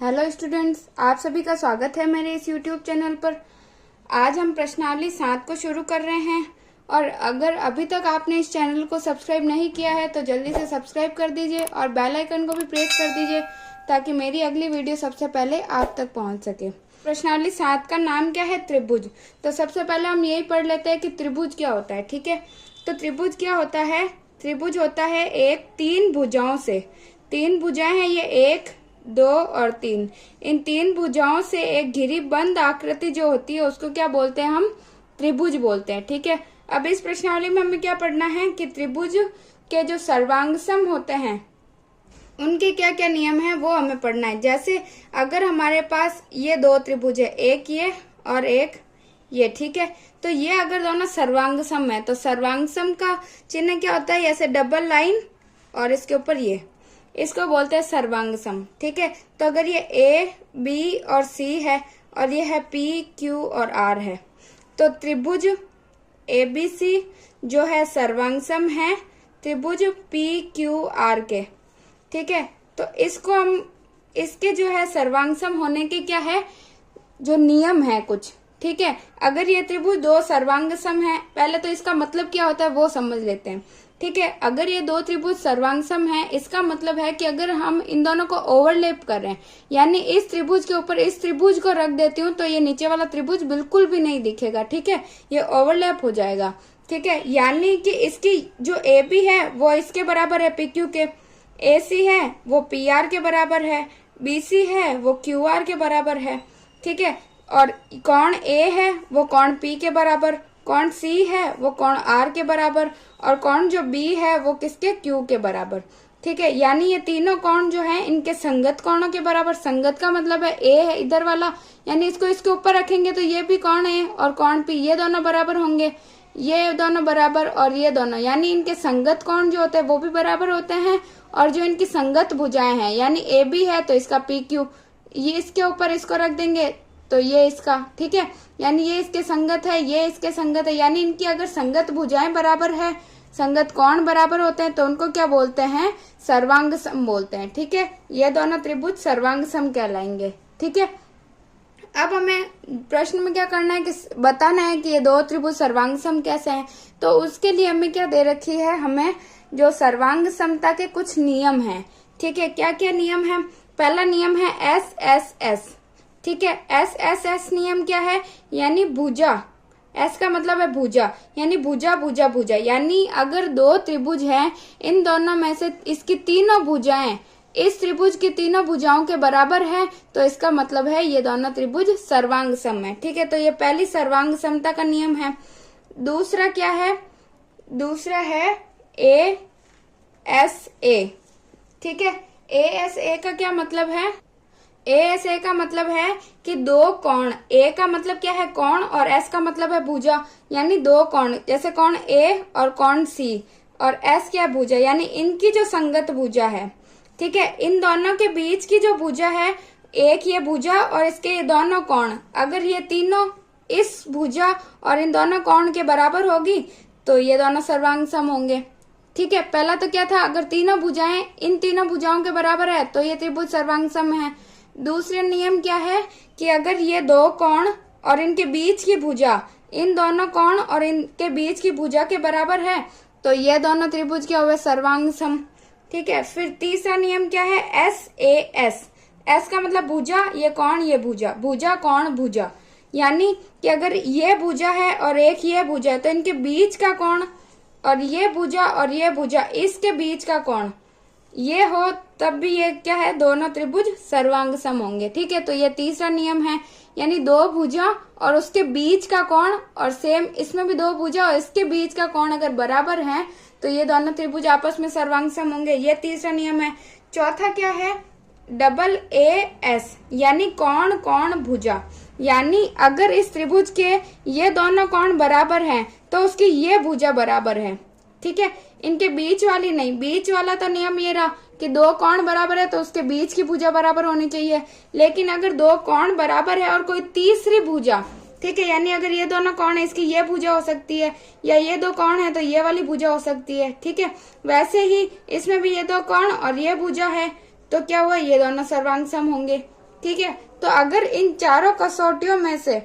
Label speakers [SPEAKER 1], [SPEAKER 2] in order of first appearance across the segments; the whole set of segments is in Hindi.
[SPEAKER 1] हेलो स्टूडेंट्स, आप सभी का स्वागत है मेरे इस यूट्यूब चैनल पर। आज हम प्रश्नावली 7 को शुरू कर रहे हैं और अगर अभी तक आपने इस चैनल को सब्सक्राइब नहीं किया है तो जल्दी से सब्सक्राइब कर दीजिए और बेल आइकन को भी प्रेस कर दीजिए ताकि मेरी अगली वीडियो सबसे पहले आप तक पहुंच सके। प्रश्नावली 7 का नाम क्या है? त्रिभुज। तो सबसे पहले हम यही पढ़ लेते हैं कि त्रिभुज क्या होता है। ठीक है, तो त्रिभुज क्या होता है? त्रिभुज होता है एक 3 भुजाओं से, 3 भुजाएं हैं ये, 1, 2 और 3। इन 3 भुजाओं से एक घिरी बंद आकृति जो होती है उसको क्या बोलते हैं? हम त्रिभुज बोलते हैं। ठीक है, अब इस प्रश्नावली में हमें क्या पढ़ना है कि त्रिभुज के जो सर्वांगसम होते हैं उनके क्या क्या नियम है वो हमें पढ़ना है। जैसे अगर हमारे पास ये 2 त्रिभुज है, एक ये और एक ये, ठीक है, तो ये अगर दोनों सर्वांगसम है तो सर्वांगसम का चिन्ह क्या होता है? ऐसे डबल लाइन और इसके ऊपर ये, इसको बोलते हैं सर्वांगसम। ठीक है, तो अगर ये ए, बी और सी है और ये है पी, क्यू और आर है, तो त्रिभुज एबीसी जो है सर्वांगसम है त्रिभुज पी, क्यू, आर के। ठीक है, तो इसको हम, इसके जो है सर्वांगसम होने के क्या है जो नियम है कुछ। ठीक है, अगर ये त्रिभुज 2 सर्वांगसम है, पहले तो इसका मतलब क्या होता है वो समझ लेते हैं। ठीक है, अगर ये 2 त्रिभुज सर्वांगसम है इसका मतलब है कि अगर हम इन दोनों को ओवरलैप कर रहे हैं, यानी इस त्रिभुज के ऊपर इस त्रिभुज को रख देती हूँ तो ये नीचे वाला त्रिभुज बिल्कुल भी नहीं दिखेगा। ठीक है, ये ओवरलैप हो जाएगा। ठीक है, यानी कि इसकी जो ए बी है वो इसके बराबर है पी क्यू के, ए सी है वो पी आर के बराबर है, बी सी है वो क्यू आर के बराबर है। ठीक है, और कोण ए है वो कोण पी के बराबर, कोण सी है वो कोण आर के बराबर और कोण जो बी है वो किसके? क्यू के बराबर। ठीक है, यानी ये तीनों कोण जो है इनके संगत कोणों के बराबर। संगत का मतलब है ए है इधर वाला, यानी इसको इसके ऊपर रखेंगे तो ये भी कोण ए और कोण पी ये दोनों बराबर होंगे, ये दोनों बराबर और ये दोनों, यानी इनके संगत कोण जो होते हैं वो भी बराबर होते हैं। और जो इनकी संगत भुजाएं हैं यानी ए बी है तो इसका पी क्यू, ये इसके ऊपर इसको रख देंगे तो ये इसका, ठीक है, यानी ये इसके संगत है, ये इसके संगत है, यानी इनकी अगर संगत भुजाएं बराबर है, संगत कोण बराबर होते हैं तो उनको क्या बोलते हैं? सर्वांगसम बोलते हैं। ठीक है, ये दोनों त्रिभुज सर्वांगसम कहलाएंगे। ठीक है, अब हमें प्रश्न में क्या करना है कि बताना है कि ये 2 त्रिभुज सर्वांगसम कैसे हैं। तो उसके लिए हमें क्या दे रखी है? हमें जो सर्वांग समता के कुछ नियम हैं। ठीक है, क्या क्या नियम है? पहला नियम है एस एस एस। ठीक है, एस एस एस नियम क्या है? यानी भुजा, एस का मतलब है भुजा, यानी भुजा भुजा भुजा, यानी अगर 2 त्रिभुज हैं इन दोनों में से इसकी तीनों भुजाएं इस त्रिभुज की तीनों भुजाओं के बराबर है तो इसका मतलब है ये दोनों त्रिभुज सर्वांगसम है। ठीक है, तो ये पहली सर्वांग समता का नियम है। दूसरा क्या है? दूसरा है ए एस ए। ठीक है, ए एस ए का क्या मतलब है? ए एस ए का मतलब है कि 2 कोण, ए का मतलब क्या है? कोण, और एस का मतलब है भुजा, यानी 2 कोण, जैसे कोण ए और कोण सी, और एस क्या? भुजा, यानी इनकी जो संगत भुजा है। ठीक है, इन दोनों के बीच की जो भुजा है, एक ये भुजा और इसके ये दोनों कोण, अगर ये तीनों इस भुजा और इन दोनों कोण के बराबर होगी तो ये दोनों सर्वांगसम होंगे। ठीक है, पहला तो क्या था? अगर तीनों भुजाएं इन तीनों भुजाओं के बराबर है तो ये त्रिभुज सर्वांगसम है। दूसरा नियम क्या है कि अगर ये 2 कोण और इनके बीच की भुजा इन दोनों कोण और इनके बीच की भुजा के बराबर है तो ये दोनों त्रिभुज क्या हुए? सर्वांगसम। ठीक है, फिर तीसरा नियम क्या है? S A S. एस का मतलब भुजा, ये कोण, ये भुजा, भुजा कोण भुजा, यानी कि अगर ये भुजा है और एक ये भुजा है तो इनके बीच का कोण, और ये भुजा और ये भुजा इसके बीच का कोण ये हो तब भी ये क्या है? दोनों त्रिभुज सर्वांगसम होंगे। ठीक है, तो ये तीसरा नियम है, यानी 2 भुजा और उसके बीच का कोण, और सेम इसमें भी 2 भुजा और इसके बीच का कोण अगर बराबर है तो ये दोनों त्रिभुज आपस में सर्वांगसम होंगे। ये तीसरा नियम है। चौथा क्या है? डबल ए एस, यानी कोण कोण भुजा, यानी अगर इस त्रिभुज के ये दोनों कोण बराबर हैं तो उसकी ये भुजा बराबर है। ठीक है, इनके बीच वाली नहीं, बीच वाला तो नियम ये रहा कि 2 कोण बराबर है तो उसके बीच की भुजा बराबर होनी चाहिए, लेकिन अगर 2 कोण बराबर है और कोई तीसरी भुजा, ठीक है, यानी अगर ये दोनों कोण है इसकी ये भुजा हो सकती है, या ये 2 कोण है तो ये वाली भुजा हो सकती है। ठीक है, वैसे ही इसमें भी ये 2 कोण और ये भुजा है तो क्या हुआ? ये दोनों सर्वांगसम होंगे। ठीक है। तो अगर इन चारों कसौटियों में से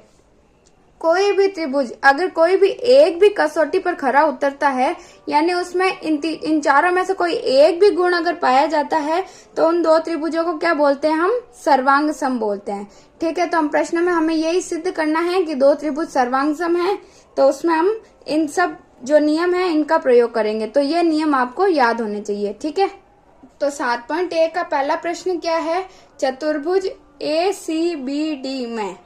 [SPEAKER 1] कोई भी त्रिभुज, अगर कोई भी एक भी कसौटी पर खरा उतरता है, यानी उसमें इन चारों में से कोई एक भी गुण अगर पाया जाता है, तो उन दो त्रिभुजों को क्या बोलते हैं? हम सर्वांग सम बोलते हैं। ठीक है। तो हम प्रश्न में हमें यही सिद्ध करना है कि दो त्रिभुज सर्वांग सम है, तो उसमें हम इन सब जो नियम है इनका प्रयोग करेंगे। तो ये नियम आपको याद होने चाहिए। ठीक है। तो 7.1 का पहला प्रश्न क्या है? चतुर्भुज ACBD में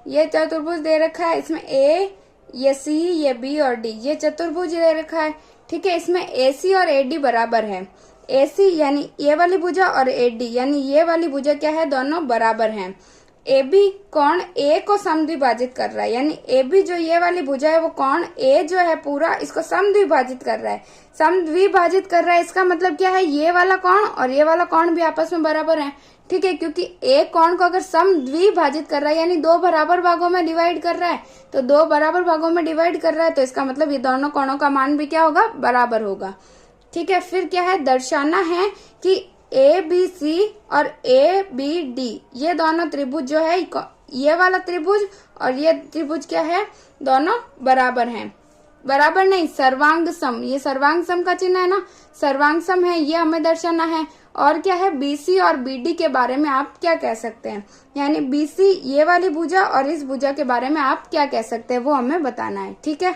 [SPEAKER 1] ये चतुर्भुज दे रखा है, इसमें A, ये C, ये B और D, ये चतुर्भुज दे रखा है। ठीक है। इसमें AC और AD बराबर है। AC यानी ये वाली भुजा और AD यानी ये वाली भुजा क्या है? दोनों बराबर हैं। AB कोण A को समद्विभाजित कर रहा है, यानी AB जो ये वाली भुजा है वो कोण A जो है पूरा इसको समद्विभाजित कर रहा है। समद्विभाजित कर रहा है इसका मतलब क्या है? ये वाला कोण और ये वाला कोण भी आपस में बराबर है। ठीक है। क्योंकि एक कोण को अगर समद्विभाजित कर रहा है यानी दो बराबर भागों में डिवाइड कर रहा है, तो दो बराबर भागों में डिवाइड कर रहा है, तो इसका मतलब ये दोनों कोणों का मान भी क्या होगा? बराबर होगा। ठीक है। फिर क्या है? दर्शाना है कि ABC और ABD ये दोनों त्रिभुज जो है, ये वाला त्रिभुज और ये त्रिभुज क्या है? दोनों बराबर हैं। बराबर नहीं, सर्वांग सम, ये सर्वांग सम का चिन्ह है ना, सर्वांग सम है, ये हमें दर्शाना है। और क्या है? BC और BD के बारे में आप क्या कह सकते हैं, यानी BC ये वाली भुजा और इस भुजा के बारे में आप क्या कह सकते हैं वो हमें बताना है। ठीक है।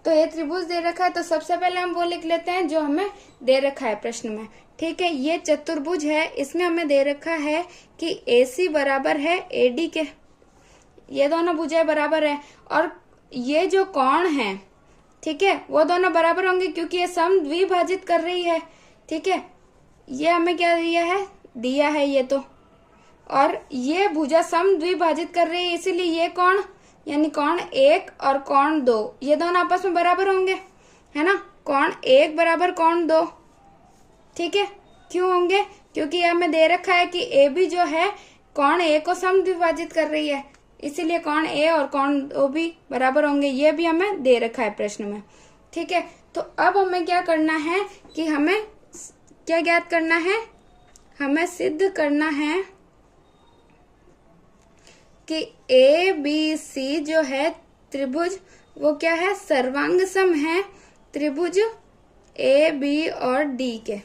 [SPEAKER 1] तो ये त्रिभुज दे रखा है, तो सबसे पहले हम वो लिख लेते हैं जो हमें दे रखा है प्रश्न में। ठीक है। ये चतुर्भुज है, इसमें हमें दे रखा है कि AC बराबर है AD के, ये दोनों भुजाएं बराबर है, और ये जो कोण है, ठीक है, वो दोनों बराबर होंगे क्योंकि ये समद्विभाजित कर रही है। ठीक है। ये हमें क्या दिया है ये तो, और ये भुजा समद्विभाजित कर रही है, इसीलिए ये कोण यानी कोण 1 और कोण 2 ये दोनों आपस में बराबर होंगे, है ना। कोण 1 बराबर कोण 2। ठीक है। क्यों होंगे? क्योंकि ये हमें दे रखा है कि AB जो है कोण A को समद्विभाजित कर रही है, इसीलिए कोण A और कोण 2 भी बराबर होंगे। ये भी हमें दे रखा है प्रश्न में। ठीक है। तो अब हमें क्या करना है कि हमें क्या ज्ञात करना है? हमें सिद्ध करना है कि ABC जो है त्रिभुज वो क्या है? सर्वांग सम है त्रिभुज AB और D के।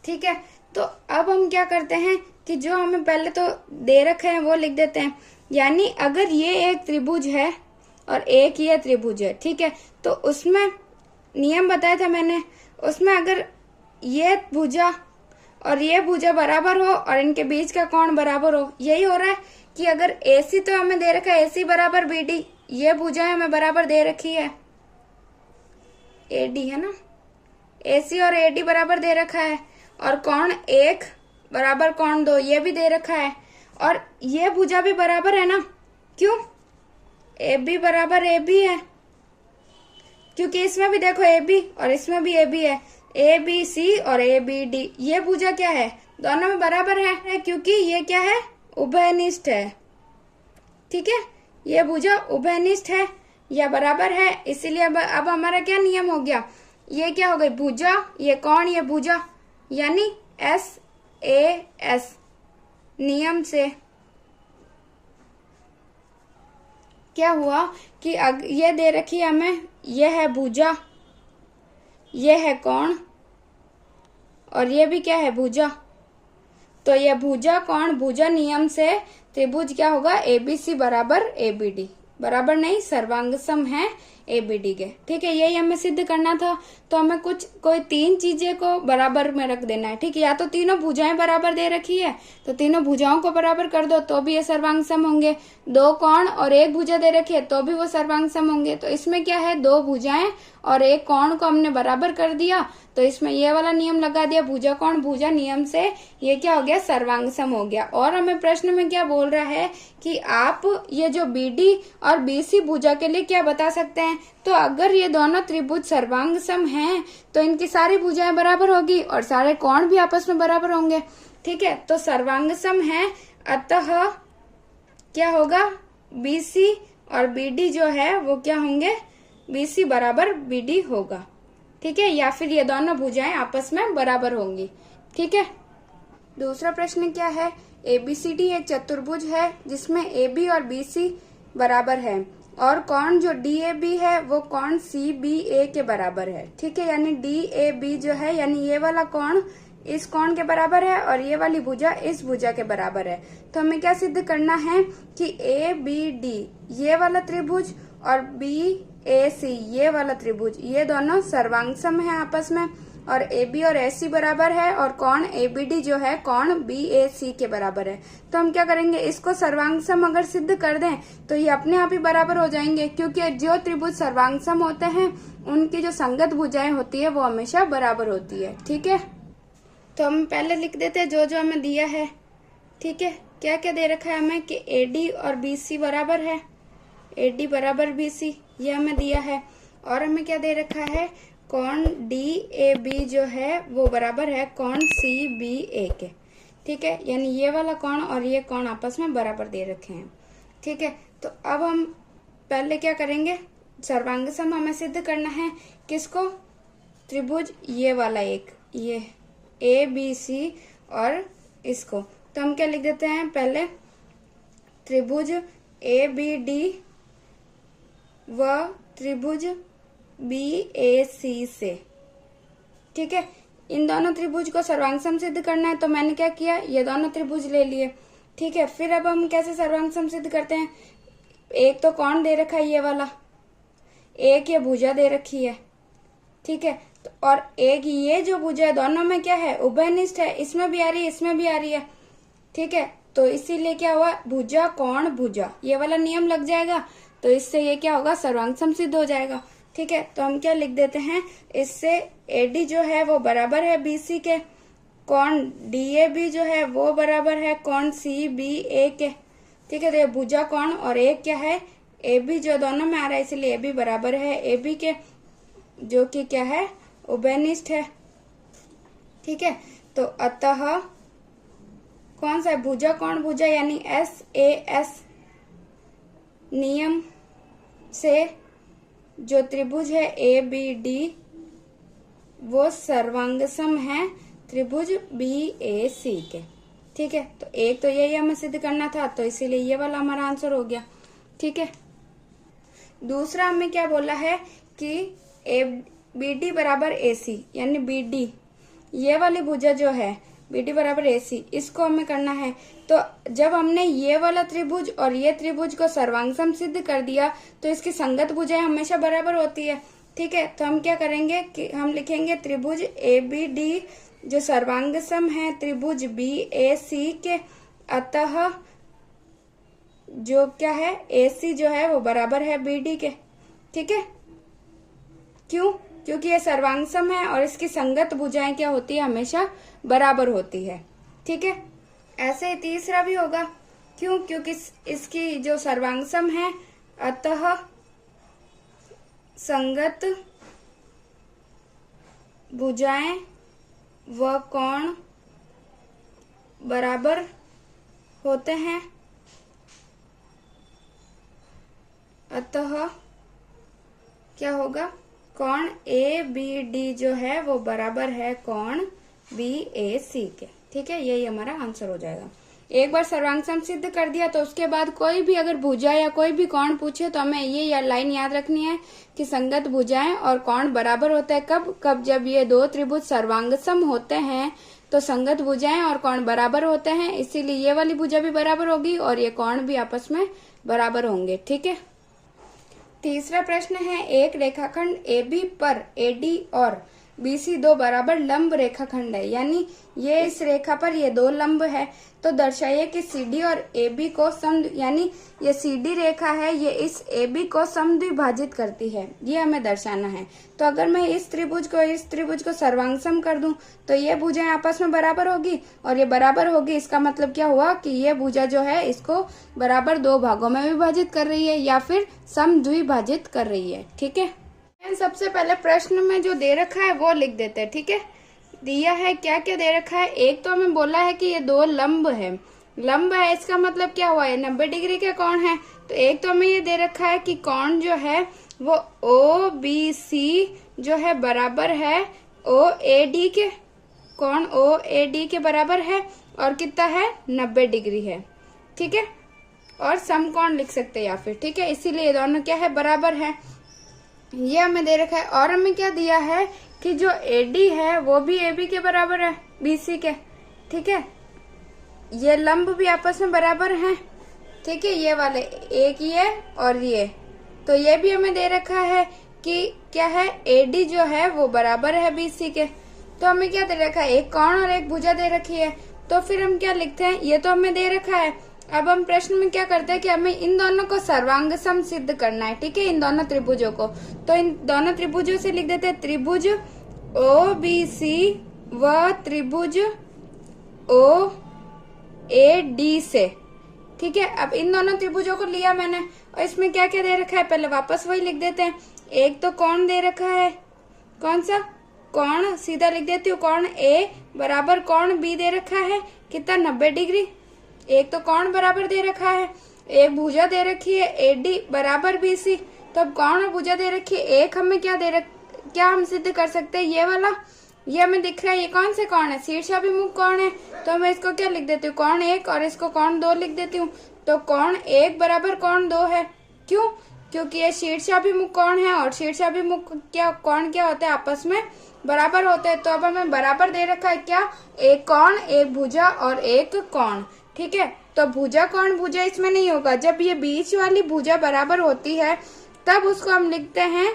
[SPEAKER 1] ठीक है। तो अब हम क्या करते हैं कि जो हमें पहले तो दे रखे हैं वो लिख देते हैं, यानी अगर ये एक त्रिभुज है और एक ये त्रिभुज है, ठीक है, तो उसमें नियम बताया था मैंने, उसमें अगर ये भुजा और ये भुजा बराबर हो और इनके बीच का कोण बराबर हो, यही हो रहा है कि अगर AC तो हमें दे रखा है AC बराबर BD, ये भुजा हमें बराबर दे रखी है AD, है ना, AC और AD बराबर दे रखा है, और कोण 1 बराबर कोण 2 ये भी दे रखा है, और ये भुजा भी बराबर है ना। क्यों? AB बराबर AB है, क्योंकि इसमें भी देखो AB और इसमें भी AB है, ABC और ABD ये भुजा क्या है? दोनों में बराबर है, क्योंकि ये क्या है? उभयनिष्ठ है। ठीक है। ये भुजा उभयनिष्ठ है या बराबर है, इसीलिए अब हमारा क्या नियम हो गया? ये क्या हो गई? भुजा, ये कोण, ये भुजा, यानी SAS नियम से क्या हुआ कि ये दे रखी है हमें, ये है भुजा, ये है कोण, और ये भी क्या है? भुजा। तो ये भुजा कोण भुजा नियम से त्रिभुज क्या होगा? ABC बराबर ABD, बराबर नहीं, सर्वांग सम है ABD के। ठीक है। यही हमें सिद्ध करना था। तो हमें कोई 3 चीजें को बराबर में रख देना है। ठीक है। या तो तीनों भुजाएं बराबर दे रखी है तो तीनों भुजाओं को बराबर कर दो तो भी ये सर्वांग सम होंगे। 2 कोण और 1 भुजा दे रखी है तो भी वो सर्वांग सम होंगे। तो इसमें क्या है? 2 भुजाएं और 1 कोण को हमने बराबर कर दिया, तो इसमें ये वाला नियम लगा दिया, भुजा कोण भुजा नियम से ये क्या हो गया? सर्वांग सम हो गया। और हमें प्रश्न में क्या बोल रहा है कि आप ये जो BD और BC भुजा के लिए क्या बता सकते हैं? तो अगर ये दोनों त्रिभुज सर्वांग सम हैं तो इनकी सारी भुजाएं बराबर होगी और सारे कोण भी आपस में बराबर होंगे। ठीक है। तो सर्वांग सम है, अतः क्या होगा? BC और BD जो है वो क्या होंगे? BC बराबर BD होगा। ठीक है। या फिर ये दोनों भुजाएं आपस में बराबर होंगी। ठीक है। दूसरा प्रश्न क्या है? ABCD एक चतुर्भुज है जिसमें AB और BC बराबर है और कोण जो DAB है वो कोण CBA के बराबर है। ठीक है, यानी DAB जो है यानी ये वाला कोण इस कोण के बराबर है और ये वाली भुजा इस भुजा के बराबर है। तो हमें क्या सिद्ध करना है कि ABD ये वाला त्रिभुज और BAC ये वाला त्रिभुज ये दोनों सर्वांगसम है आपस में और AB और AC बराबर है और कोण ABD जो है कोण BAC के बराबर है। तो हम क्या करेंगे, इसको सर्वांगसम अगर सिद्ध कर दें तो ये अपने आप ही बराबर हो जाएंगे, क्योंकि जो त्रिभुज सर्वांगसम होते हैं उनकी जो संगत भुजाएं होती है वो हमेशा बराबर होती है। ठीक है, तो हम पहले लिख देते हैं जो जो हमें दिया है। ठीक है, क्या क्या दे रखा है हमें कि AD और BC बराबर है, AD बराबर BC ये हमें दिया है। और हमें क्या दे रखा है, कोण DAB जो है वो बराबर है कोण CBA के। ठीक है, यानी ये वाला कोण और ये कोण आपस में बराबर दे रखे हैं। ठीक है, तो अब हम पहले क्या करेंगे, सर्वांगसम हमें सिद्ध करना है किसको, त्रिभुज ये वाला एक ये ABC और इसको। तो हम क्या लिख देते हैं, पहले त्रिभुज ABD व त्रिभुज BAC से। ठीक है, इन दोनों त्रिभुज को सर्वांगसम सिद्ध करना है तो मैंने क्या किया, ये दोनों त्रिभुज ले लिए। ठीक है, फिर अब हम कैसे सर्वांगसम सिद्ध करते हैं, एक तो कोण दे रखा है ये वाला, एक ये भुजा दे रखी है। ठीक है, तो और एक ये जो भुजा है दोनों में क्या है, उभयनिष्ठ है, इसमें भी आ रही है इसमें भी आ रही है। ठीक है, तो इसीलिए क्या हुआ, भुजा कोण भुजा ये वाला नियम लग जाएगा, तो इससे ये क्या होगा, सर्वांगसम सिद्ध हो जाएगा। ठीक है, तो हम क्या लिख देते हैं, इससे AD जो है वो बराबर है BC के, कोण DAB जो है वो बराबर है कोण CBA के। ठीक है, तो ये भुजा कोण और एक क्या है AB जो दोनों में आ रहा है, इसलिए AB बराबर है AB के, जो कि क्या है, उभयनिष्ठ है। ठीक है, तो अतः कौन सा है, भुजा कोण भुजा यानी SAS नियम से जो त्रिभुज है ABD वो सर्वांगसम है त्रिभुज BAC के। ठीक है, तो एक तो यही हमें सिद्ध करना था, तो इसीलिए ये वाला हमारा आंसर हो गया। ठीक है, दूसरा हमें क्या बोला है कि BD बराबर AC यानी BD ये वाली भुजा जो है BD बराबर AC इसको हमें करना है। तो जब हमने ये वाला त्रिभुज और ये त्रिभुज को सर्वांगसम सिद्ध कर दिया तो इसकी संगत भुजाएं हमेशा बराबर होती है। ठीक है, तो हम क्या करेंगे कि हम लिखेंगे त्रिभुज ABD जो सर्वांगसम है त्रिभुज BAC के, अतः जो क्या है AC जो है वो बराबर है BD के। ठीक है, क्यों, क्योंकि ये सर्वांगसम है और इसकी संगत भुजाएं क्या होती है, हमेशा बराबर होती है। ठीक है, ऐसे ही तीसरा भी होगा, क्यों, क्योंकि इसकी जो सर्वांगसम है अतः संगत भुजाएं व कोण बराबर होते हैं, अतः क्या होगा, कोण ABD जो है वो बराबर है कोण BAC के। ठीक है, यही हमारा आंसर हो जाएगा। एक बार सर्वांगसम सिद्ध कर दिया तो उसके बाद कोई भी अगर भुजा या कोई भी कोण पूछे तो हमें ये लाइन याद रखनी है कि संगत भुजाएं और कोण बराबर होता है कब जब ये दो त्रिभुज सर्वांगसम होते हैं तो संगत भुजाएं और कोण बराबर होते हैं, इसीलिए ये वाली भुजा भी बराबर होगी और ये कोण भी आपस में बराबर होंगे। ठीक है, तीसरा प्रश्न है, एक रेखाखंड AB पर AD और BC दो बराबर लंब रेखाखंड है, यानी ये इस रेखा पर ये दो लंब है, तो दर्शाइए कि CD और AB को यानी ये CD रेखा है ये इस AB को समद्विभाजित करती है, ये हमें दर्शाना है। तो अगर मैं इस त्रिभुज को सर्वांगसम कर दूं तो ये भुजाएं आपस में बराबर होगी और ये बराबर होगी, इसका मतलब क्या हुआ कि ये भुजा जो है इसको बराबर दो भागों में विभाजित कर रही है या फिर समद्विभाजित कर रही है। ठीक है, सबसे पहले प्रश्न में जो दे रखा है वो लिख देते हैं। ठीक है, दिया है क्या क्या दे रखा है, एक तो हमें बोला है कि ये दो लंब है, लंब है इसका मतलब क्या हुआ, ये 90 डिग्री के कोण है। तो एक तो हमें ये दे रखा है कि कोण जो है वो OBC जो है बराबर है OAD के, कोण OAD के बराबर है और कितना है 90 डिग्री है। ठीक है, और समकोण लिख सकते हैं या फिर, ठीक है, इसीलिए ये दोनों क्या है, बराबर है। ये हमें दे रखा है और हमें क्या दिया है कि जो AD है वो भी AB के बराबर है, BC के। ठीक है, ये लंब भी आपस में बराबर हैं। ठीक है, ये वाले एक ये और ये, तो ये भी हमें दे रखा है कि क्या है, AD जो है वो बराबर है BC के। तो हमें क्या दे रखा है, एक कोण और एक भुजा दे रखी है। तो फिर हम क्या लिखते हैं, ये तो हमें दे रखा है। अब हम प्रश्न में क्या करते हैं कि हमें इन दोनों को सर्वांग सम सिद्ध करना है। ठीक है, इन दोनों त्रिभुजों को, तो इन दोनों त्रिभुजों से लिख देते हैं त्रिभुज OBC व त्रिभुज OAD से। ठीक है, अब इन दोनों त्रिभुजों को लिया मैंने और इसमें क्या क्या दे रखा है, पहले वापस वही लिख देते हैं। एक तो कोण दे रखा है, कौन सा कोण, सीधा लिख देती हूँ, कोण A बराबर कोण B दे रखा है, कितना 90 डिग्री। एक तो कोण बराबर दे रखा है, एक भुजा दे रखी है AD बराबर BC। तो अब कोण और भुजा दे रखी है, एक हमें क्या क्या हम सिद्ध कर सकते हैं, ये वाला, ये हमें दिख रहा है, ये कौन से कोण है, शीर्षाभिमुख कोण है। तो मैं इसको क्या लिख देती हूँ, कोण 1 और इसको कोण 2 लिख देती हूँ। तो कोण 1 बराबर कोण 2 है, क्यों, क्योंकि ये शीर्षाभिमुख कोण है और शीर्षाभिमुख क्या कोण क्या होते हैं, आपस में बराबर होते हैं। तो अब हमें बराबर दे रखा है क्या, एक कोण, एक भुजा और एक कोण। ठीक है, तो भुजा कोण भुजा इसमें नहीं होगा, जब ये बीच वाली भुजा बराबर होती है तब उसको हम लिखते हैं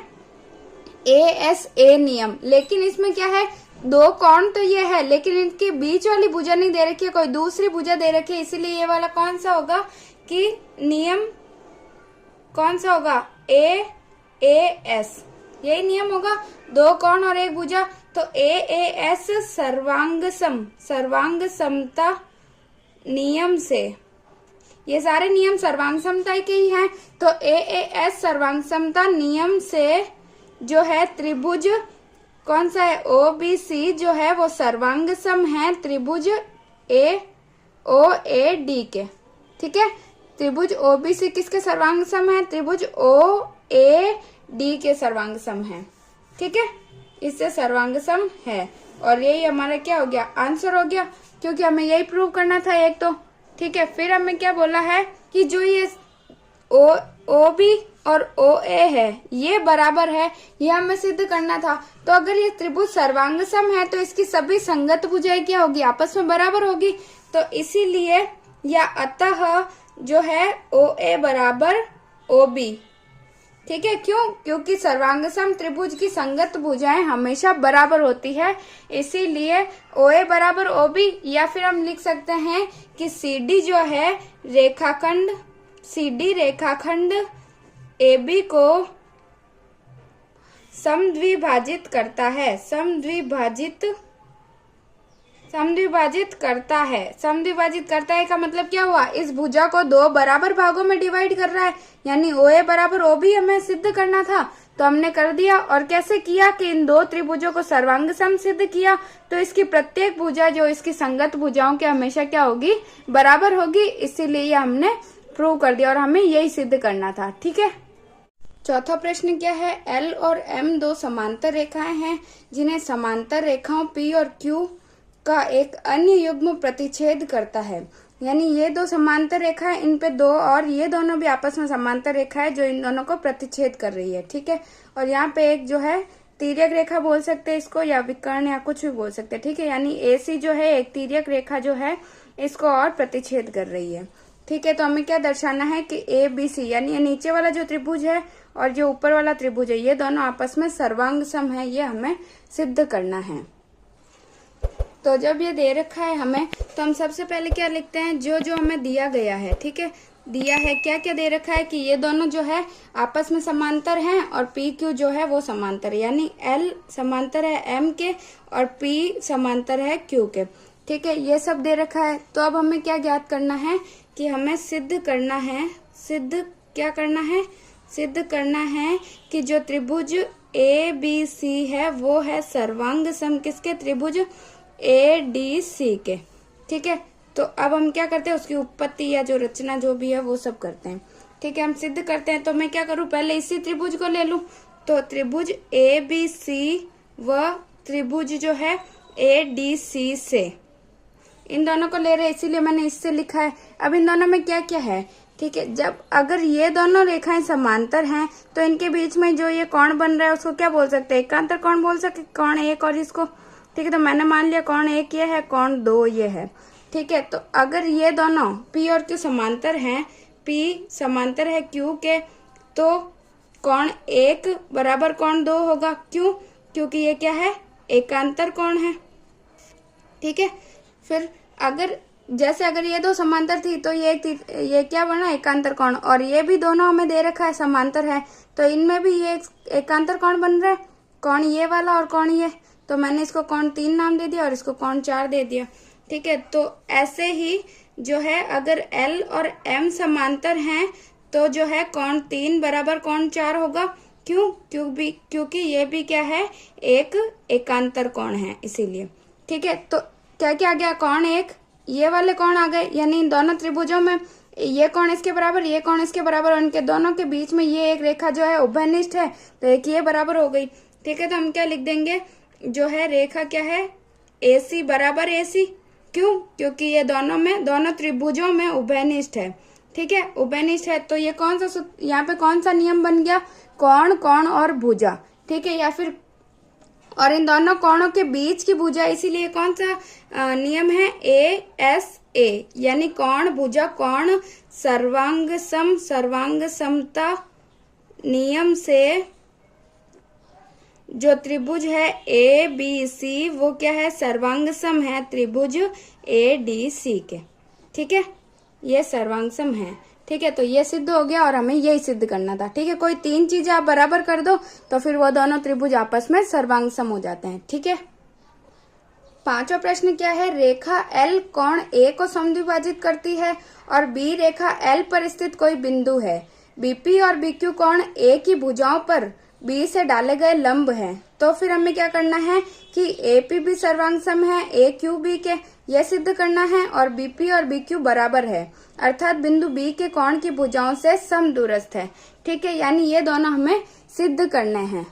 [SPEAKER 1] ASA नियम। लेकिन इसमें क्या है, दो कोण तो ये है लेकिन इनके बीच वाली भुजा नहीं दे रखी है, कोई दूसरी भुजा दे रखी है, इसीलिए ये वाला कौन सा होगा कि नियम कौन सा होगा, AAS, यही नियम होगा, दो कोण और एक भुजा। तो AAS सर्वांग समता नियम से, ये सारे नियम सर्वांग समता के ही हैं। तो AAS सर्वांग समता नियम से जो है त्रिभुज कौन सा है, OBC जो है वो सर्वांग सम है त्रिभुज AOAD के। ठीक है, त्रिभुज OBC किसके सर्वांग सम है, त्रिभुज OAD के सर्वांग सम है। ठीक है, इससे सर्वांग सम है और यही हमारा क्या हो गया, आंसर हो गया, क्योंकि हमें यही प्रूव करना था एक तो। ठीक है, फिर हमें क्या बोला है कि जो ये OB और OA है ये बराबर है, ये हमें सिद्ध करना था। तो अगर ये त्रिभुज सर्वांग सम है तो इसकी सभी संगत भुजाएं क्या होगी, आपस में बराबर होगी। तो इसीलिए या अतः जो है OA बराबर OB। ठीक है, क्यों, क्योंकि सर्वांग सम त्रिभुज की संगत भुजाएं हमेशा बराबर होती है, इसीलिए OA बराबर OB। या फिर हम लिख सकते हैं कि CD जो है रेखाखंड, CD रेखाखंड AB को समद्विभाजित करता है, समद्विभाजित करता है। समद्विभाजित करता है का मतलब क्या हुआ, इस भुजा को दो बराबर भागों में डिवाइड कर रहा है, यानी OA बराबर OB हमें सिद्ध करना था, तो हमने कर दिया। और कैसे किया कि इन दो त्रिभुजों को सर्वांग सम सिद्ध किया, तो इसकी प्रत्येक भुजा जो इसकी संगत भुजाओं के हमेशा क्या होगी, बराबर होगी, इसीलिए ये हमने प्रूव कर दिया और हमें यही सिद्ध करना था। ठीक है, चौथा प्रश्न क्या है, L और M दो समांतर रेखाएं हैं जिन्हें समांतर रेखाओं P और Q का एक अन्य युग्म प्रतिच्छेद करता है। यानी ये दो समांतर रेखा है, इन पे दो और ये दोनों भी आपस में समांतर रेखा है जो इन दोनों को प्रतिच्छेद कर रही है। ठीक है, और यहाँ पे एक जो है तिर्यक रेखा बोल सकते हैं इसको, या विकर्ण या कुछ भी बोल सकते हैं। ठीक है, यानी AC जो है एक तिर्यक रेखा जो है इसको और प्रतिच्छेद कर रही है। ठीक है, तो हमें क्या दर्शाना है कि ABC यानी ये नीचे वाला जो त्रिभुज है और जो ऊपर वाला त्रिभुज है ये दोनों आपस में सर्वांग सम है, ये हमें सिद्ध करना है। तो जब ये दे रखा है हमें, तो हम सबसे पहले क्या लिखते हैं, जो जो हमें दिया गया है। ठीक है, दिया है क्या क्या दे रखा है कि ये दोनों जो है आपस में समांतर हैं और PQ जो है वो समांतर है, यानी L समांतर है M के और P समांतर है Q के। ठीक है, ये सब दे रखा है। तो अब हमें क्या ज्ञात करना है कि हमें सिद्ध करना है, सिद्ध करना है कि जो त्रिभुज ABC है वो है सर्वांग सम किसके, त्रिभुज ADC के। ठीक है, तो अब हम क्या करते हैं, उसकी उत्पत्ति या जो रचना जो भी है वो सब करते हैं। ठीक है, हम सिद्ध करते हैं। तो मैं क्या करूं, पहले इसी त्रिभुज को ले लूं, तो त्रिभुज ABC व त्रिभुज जो है ADC से इन दोनों को ले रहे हैं इसीलिए मैंने इससे लिखा है। अब इन दोनों में क्या क्या है, ठीक है, जब अगर ये दोनों रेखाएं समांतर हैं तो इनके बीच में जो ये कोण बन रहा है उसको क्या बोल सकते हैं, एकांतर कोण बोल सकते, कोण एक और इसको, ठीक है। तो मैंने मान लिया कोण एक ये है, कोण दो ये है, ठीक है। तो अगर ये दोनों P और Q समांतर हैं, P समांतर है Q के, तो कोण एक बराबर कोण दो होगा। क्यों? क्योंकि ये क्या है, एकांतर कोण है, ठीक है। फिर अगर जैसे अगर ये दो समांतर थी तो ये क्या बना, एकांतर कोण, और ये भी दोनों हमें दे रखा है समांतर है, तो इनमें भी ये एकांतर कोण बन रहा है, कोण ये वाला और कोण ये। तो मैंने इसको कोण 3 नाम दे दिया और इसको कोण 4 दे दिया, ठीक है। तो ऐसे ही जो है अगर L और M समांतर हैं तो जो है कोण 3 बराबर कोण 4 होगा। क्यों? क्योंकि ये भी क्या है, एक एकांतर कोण है इसीलिए, ठीक है। तो क्या क्या आ गया, कोण एक, ये वाले कोण आ गए, यानी इन दोनों त्रिभुजों में ये कोण इसके बराबर, ये कोण इसके बराबर, और इनके दोनों के बीच में ये एक रेखा जो है उभयनिष्ठ है, तो एक ये बराबर हो गई, ठीक है। तो हम क्या लिख देंगे, जो है रेखा क्या है, AC बराबर AC। क्यों? क्योंकि ये दोनों त्रिभुजों में उभयनिष्ठ है, ठीक है, उभयनिष्ठ है। तो ये कौन सा, यहाँ पे कौन सा नियम बन गया, कोण कोण और भुजा, ठीक है, या फिर और इन दोनों कोणों के बीच की भुजा, इसीलिए कौन सा नियम है, ASA, यानी कोण भुजा कोण सर्वांग समता नियम से जो त्रिभुज है ABC वो क्या है, सर्वांग सम है त्रिभुज ADC के, ठीक है, ये सर्वांग सम है, ठीक है। तो ये सिद्ध हो गया और हमें यही सिद्ध करना था, ठीक है। कोई 3 चीजें आप बराबर कर दो तो फिर वो दोनों त्रिभुज आपस में सर्वांग सम हो जाते हैं, ठीक है। 5वां प्रश्न क्या है, रेखा L कोण A को समद्विभाजित करती है और B रेखा L पर स्थित कोई बिंदु है। BP और BQ कोण A की भुजाओं पर B से डाले गए लंब हैं। तो फिर हमें क्या करना है कि AP भी सर्वांग सम है AQB के, यह सिद्ध करना है, और BP और BQ बराबर है, अर्थात बिंदु B के कोण की भुजाओं से समदूरस्थ है, ठीक है, यानी ये दोनों हमें सिद्ध करने हैं।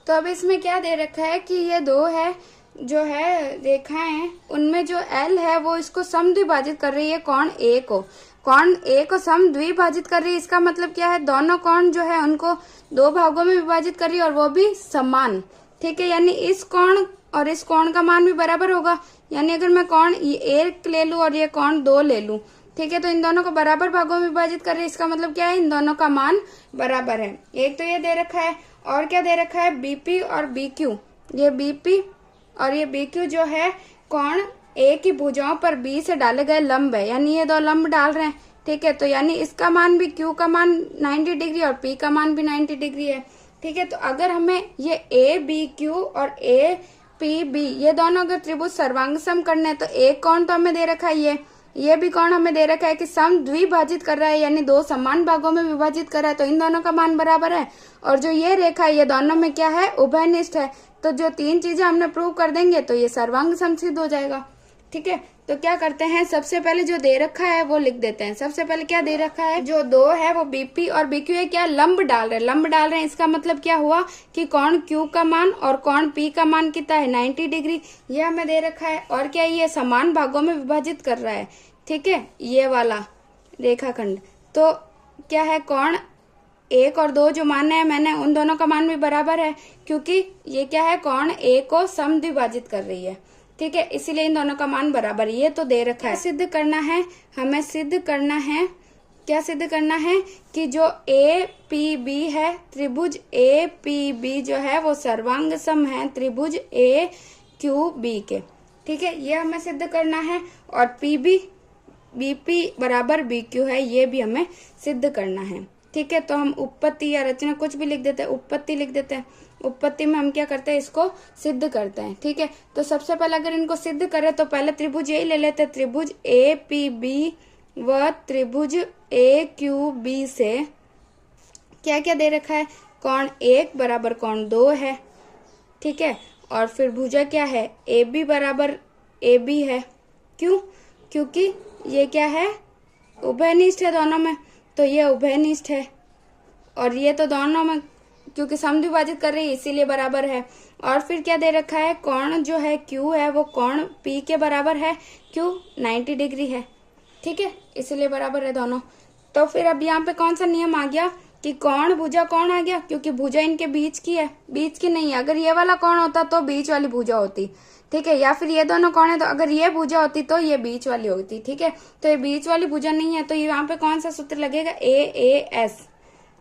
[SPEAKER 1] तो अब इसमें क्या दे रखा है कि ये दो है जो है रेखाएं, उनमें जो L है वो इसको समद्विभाजित कर रही है कोण A को, कोण A को समद्विभाजित कर रही है। इसका मतलब क्या है, दोनों कोण जो है उनको 2 भागों में विभाजित कर रही है और वो भी समान, ठीक है, यानी इस कोण और इस कोण का मान भी बराबर होगा। यानी अगर मैं कोण 1 ले लूं और ये कोण 2 ले लूं, ठीक है, तो इन दोनों को बराबर भागों में विभाजित कर रही है। इसका मतलब क्या है, इन दोनों का मान बराबर है। एक तो ये दे रखा है, और क्या दे रखा है, BP और BQ, ये BP और ये BQ जो है कोण A की भुजाओं पर B से डाले गए लंब है, यानी ये दो लंब डाल रहे हैं, ठीक है। तो यानी इसका मान भी, Q का मान 90 डिग्री और P का मान भी 90 डिग्री है, ठीक है। तो अगर हमें ये ABQ और APB ये दोनों अगर त्रिभुज सर्वांग सम करने हैं तो एक कोण तो हमें दे रखा है, ये भी कोण हमें दे रखा है कि सम द्विभाजित कर रहा है, यानी 2 समान भागों में विभाजित कर रहा है, तो इन दोनों का मान बराबर है। और जो ये रेखा है ये दोनों में क्या है, उभयनिष्ठ है। तो जो 3 चीजें हमने प्रूव कर देंगे तो ये सर्वांग सम सिद्ध हो जाएगा, ठीक है। तो क्या करते हैं, सबसे पहले जो दे रखा है वो लिख देते हैं। सबसे पहले क्या दे रखा है, जो 2 है वो BP और BQ है, क्या लंब डाल रहे हैं। इसका मतलब क्या हुआ कि कोण Q का मान और कोण P का मान कितना है, 90 डिग्री, ये हमें दे रखा है। और क्या, ये समान भागों में विभाजित कर रहा है, ठीक है, ये वाला रेखाखंड। तो क्या है, कोण 1 और 2 जो मान है मैंने, उन दोनों का मान भी बराबर है, क्योंकि ये क्या है, कोण A को समद्विभाजित कर रही है, ठीक है, इसीलिए इन दोनों का मान बराबर। ये तो दे रखा है। सिद्ध करना है, हमें सिद्ध करना है, क्या सिद्ध करना है कि जो APB है, त्रिभुज APB जो है वो सर्वांग सम है त्रिभुज AQB के, ठीक है, ये हमें सिद्ध करना है। और BP बराबर BQ है, ये भी हमें सिद्ध करना है, ठीक है। तो हम उत्पत्ति या रचना कुछ भी लिख देते हैं, उत्पत्ति लिख देते हैं। उत्पत्ति में हम क्या करते हैं, इसको सिद्ध करते हैं, ठीक है। तो सबसे पहले अगर इनको सिद्ध करें तो पहले त्रिभुज यही ले लेते हैं, त्रिभुज APB व त्रिभुज AQB से क्या क्या दे रखा है, कोण 1 बराबर कोण 2 है, ठीक है। और फिर भुजा क्या है, AB बराबर AB है। क्यों? क्योंकि ये क्या है, उभयनिष्ठ है दोनों में, तो ये उभयनिष्ठ है। और ये तो दोनों में क्योंकि समद्विभाजित कर रही है इसीलिए बराबर है। और फिर क्या दे रखा है, कोण जो है Q है वो कोण P के बराबर है। Q 90 डिग्री है, ठीक है, इसलिए बराबर है दोनों। तो फिर अब यहाँ पे कौन सा नियम आ गया कि कोण भुजा कोण आ गया, क्योंकि भुजा इनके बीच की है, बीच की नहीं है। अगर ये वाला कोण होता तो बीच वाली भुजा होती, ठीक है, या फिर ये दोनों कोण है तो अगर ये भुजा होती तो ये बीच वाली होती, ठीक है। तो ये बीच वाली भुजा नहीं है, तो यहाँ पे कौन सा सूत्र लगेगा, AAS,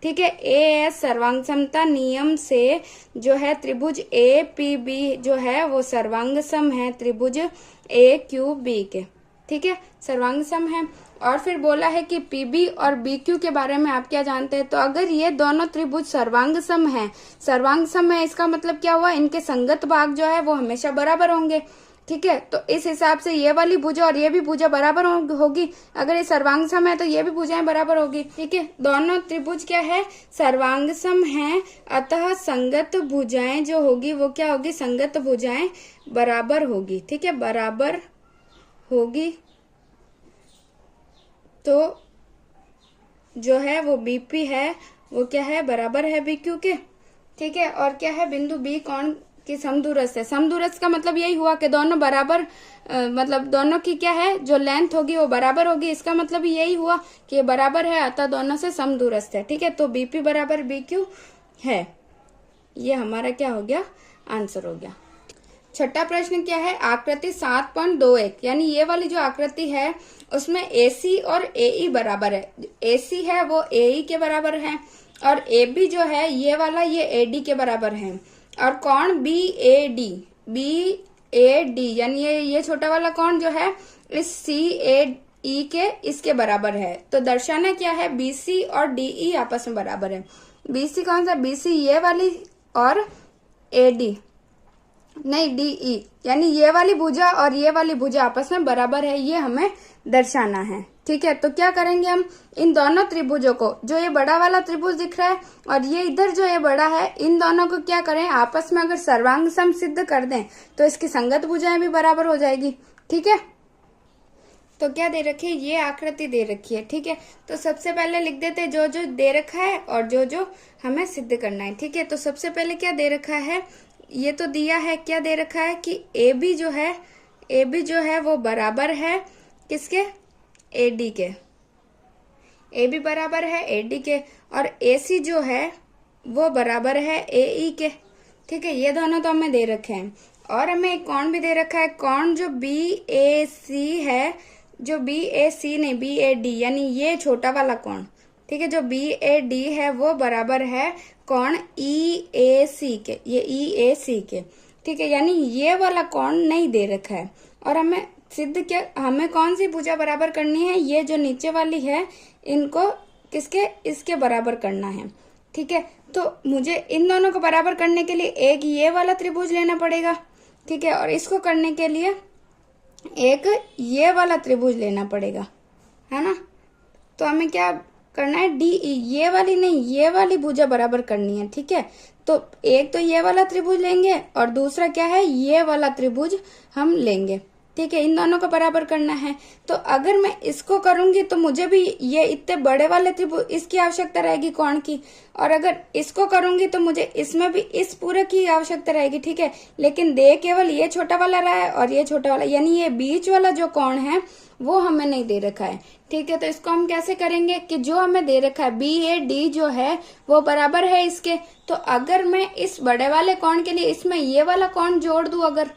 [SPEAKER 1] ठीक है। AAS सर्वांग समता नियम से जो है त्रिभुज APB जो है वो सर्वांग सम है त्रिभुज AQB के, ठीक है, सर्वांग सम है। और फिर बोला है कि PB और BQ के बारे में आप क्या जानते हैं, तो अगर ये दोनों त्रिभुज सर्वांग सम है, सर्वांग सम है इसका मतलब क्या हुआ, इनके संगत भाग जो है वो हमेशा बराबर होंगे, ठीक है। तो इस हिसाब से ये वाली भुजा और ये भी भुजा बराबर होगी। अगर ये सर्वांग सम है तो ये भी भुजाएं बराबर होगी, ठीक है। दोनों त्रिभुज क्या है, सर्वांग सम है, अतः संगत भुजाएं जो होगी वो क्या होगी, संगत भुजाएं बराबर होगी, ठीक है, बराबर होगी। तो जो है वो BP है वो क्या है, बराबर है BQ के, ठीक है। और क्या है, बिंदु B कोण की समदूरस्थ है। समदूरस्थ का मतलब यही हुआ कि दोनों बराबर मतलब दोनों की क्या है, जो लेंथ होगी वो बराबर होगी। इसका मतलब यही हुआ कि ये बराबर है, अतः दोनों से समदूरस्थ है, ठीक है। तो BP बराबर BQ है, ये हमारा क्या हो गया, आंसर हो गया। छठा प्रश्न क्या है, आकृति 7.21 यानी ये वाली जो आकृति है उसमें AC और AE बराबर है। AC है वो AE के बराबर है और AB जो है ये वाला ये AD के बराबर है। और कोण BAD यानी ये छोटा वाला कोण जो है इस CAE के इसके बराबर है। तो दर्शाना क्या है, BC और DE आपस में बराबर है। BC कौन सा, BC ये वाली और AD नहीं DE यानी ये वाली भुजा और ये वाली भुजा आपस में बराबर है, ये हमें दर्शाना है, ठीक है। तो क्या करेंगे हम, इन दोनों त्रिभुजों को, जो ये बड़ा वाला त्रिभुज दिख रहा है और ये इधर जो ये बड़ा है, इन दोनों को क्या करें, आपस में अगर सर्वांग सम सिद्ध कर दें तो इसकी संगत भुजाएं भी बराबर हो जाएगी, ठीक है। तो क्या दे रखी है, ये आकृति दे रखी है, ठीक है। तो सबसे पहले लिख देते हैं जो जो दे रखा है और जो जो हमें सिद्ध करना है, ठीक है। तो सबसे पहले क्या दे रखा है, ये तो दिया है, क्या दे रखा है कि AB जो है वो बराबर है किसके, AD के, AB बराबर है AD के। और AC जो है वो बराबर है AE के, ठीक है। ये दोनों तो हमें दे रखे हैं। और हमें एक कोण भी दे रखा है, कोण जो BAC है, जो BAC नहीं BAD यानी ये छोटा वाला कोण, ठीक है, जो BAD है वो बराबर है कोण EAC के, ये EAC के, ठीक है। यानी ये वाला कोण नहीं दे रखा है। और हमें सिद्ध क्या, हमें कौन सी भुजा बराबर करनी है, ये जो नीचे वाली है इनको किसके, इसके बराबर करना है, ठीक है। तो मुझे इन दोनों को बराबर करने के लिए एक ये वाला त्रिभुज लेना पड़ेगा, ठीक है, और इसको करने के लिए एक ये वाला त्रिभुज लेना पड़ेगा, है ना। तो हमें क्या करना है, DE ये वाली नहीं ये वाली भुजा बराबर करनी है, ठीक है। तो एक तो ये वाला त्रिभुज लेंगे और दूसरा क्या है, ये वाला त्रिभुज हम लेंगे, ठीक है। इन दोनों को बराबर करना है। तो अगर मैं इसको करूंगी तो मुझे भी ये इतने बड़े वाले त्रिभुज इसकी आवश्यकता रहेगी कोण की, और अगर इसको करूंगी तो मुझे इसमें भी इस पूरे की आवश्यकता रहेगी, ठीक है। लेकिन दे केवल ये छोटा वाला रहा है और ये छोटा वाला, यानी ये बीच वाला जो कोण है वो हमें नहीं दे रखा है, ठीक है। तो इसको हम कैसे करेंगे कि जो हमें दे रखा है BAD जो है वो बराबर है इसके। तो अगर मैं इस बड़े वाले कोण के लिए इसमें ये वाला कोण जोड़ दूं अगर,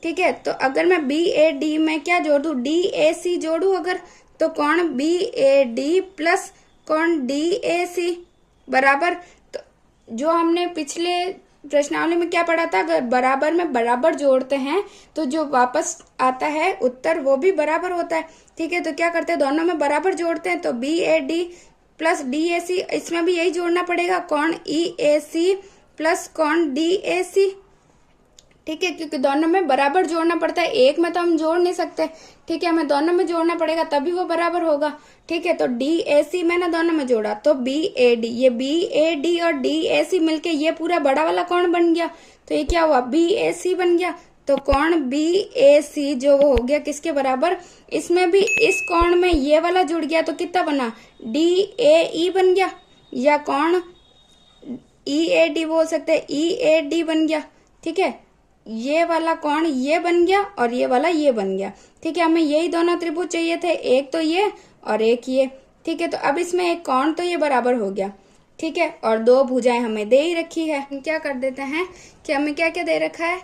[SPEAKER 1] ठीक है, तो अगर मैं BAD में क्या जोड़ दूं, DAC जोड़ू अगर, तो कोण BAD प्लस कोण DAC बराबर, तो जो हमने पिछले प्रश्नावली में क्या पढ़ा था, अगर बराबर में बराबर जोड़ते हैं तो जो वापस आता है उत्तर वो भी बराबर होता है, ठीक है। तो क्या करते हैं, दोनों में बराबर जोड़ते हैं, तो BAD प्लस DAC, इसमें भी यही जोड़ना पड़ेगा, कोण EAC प्लस कोण DAC, ठीक है, क्योंकि दोनों में बराबर जोड़ना पड़ता है, एक में तो हम जोड़ नहीं सकते, ठीक है, हमें दोनों में जोड़ना पड़ेगा तभी वो बराबर होगा, ठीक है। तो DAC मैंने दोनों में जोड़ा तो BAD, ये BAD और DAC मिलके ये पूरा बड़ा वाला कोण बन गया, तो ये क्या हुआ, BAC बन गया। तो कोण BAC जो वो हो गया किसके बराबर, इसमें भी इस कोण में ये वाला जुड़ गया तो कितना बना, DAE बन गया, या कोण ई ए डी बोल सकते हैं, ई ए डी बन गया। ठीक है, ये वाला कोण ये बन गया और ये वाला ये बन गया। ठीक है, हमें यही दोनों त्रिभुज चाहिए थे, एक तो ये और एक ये। ठीक है, तो अब इसमें एक कोण तो ये बराबर हो गया। ठीक है, और दो भुजाएं हमें दे ही रखी है। हम क्या कर देते हैं कि हमें क्या क्या दे रखा है,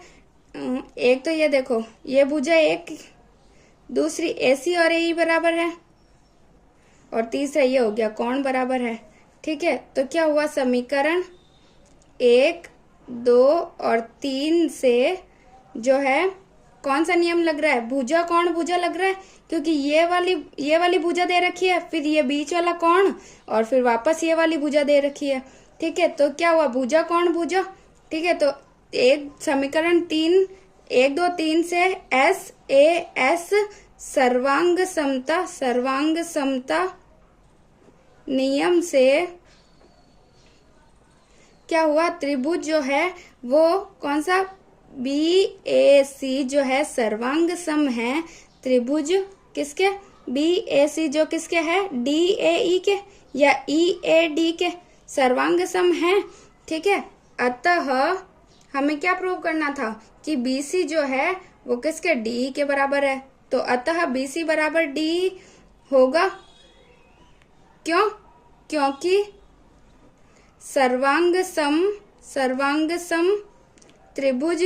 [SPEAKER 1] एक तो ये देखो, ये भुजा एक, दूसरी AC और AE बराबर है, और तीसरा ये हो गया कोण बराबर है। ठीक है, तो क्या हुआ, समीकरण 1, 2 और 3 से जो है कौन सा नियम लग रहा है, भुजा कोण भुजा लग रहा है, क्योंकि ये वाली भुजा दे रखी है, फिर ये बीच वाला कोण, और फिर वापस ये वाली भुजा दे रखी है। ठीक है, तो क्या हुआ, भुजा कोण भुजा। ठीक है, तो एक समीकरण 3, 1, 2, 3 से SAS सर्वांग समता नियम से क्या हुआ, त्रिभुज जो है वो कौन सा, BAC जो है सर्वांग सम है त्रिभुज किसके, BAC जो किसके है, DAE के या EAD के सर्वांग सम है। ठीक है, अतः हमें क्या प्रूव करना था कि BC जो है वो किसके, DE के बराबर है। तो अतः BC बराबर DE होगा। क्यों, क्योंकि सर्वांग सम त्रिभुज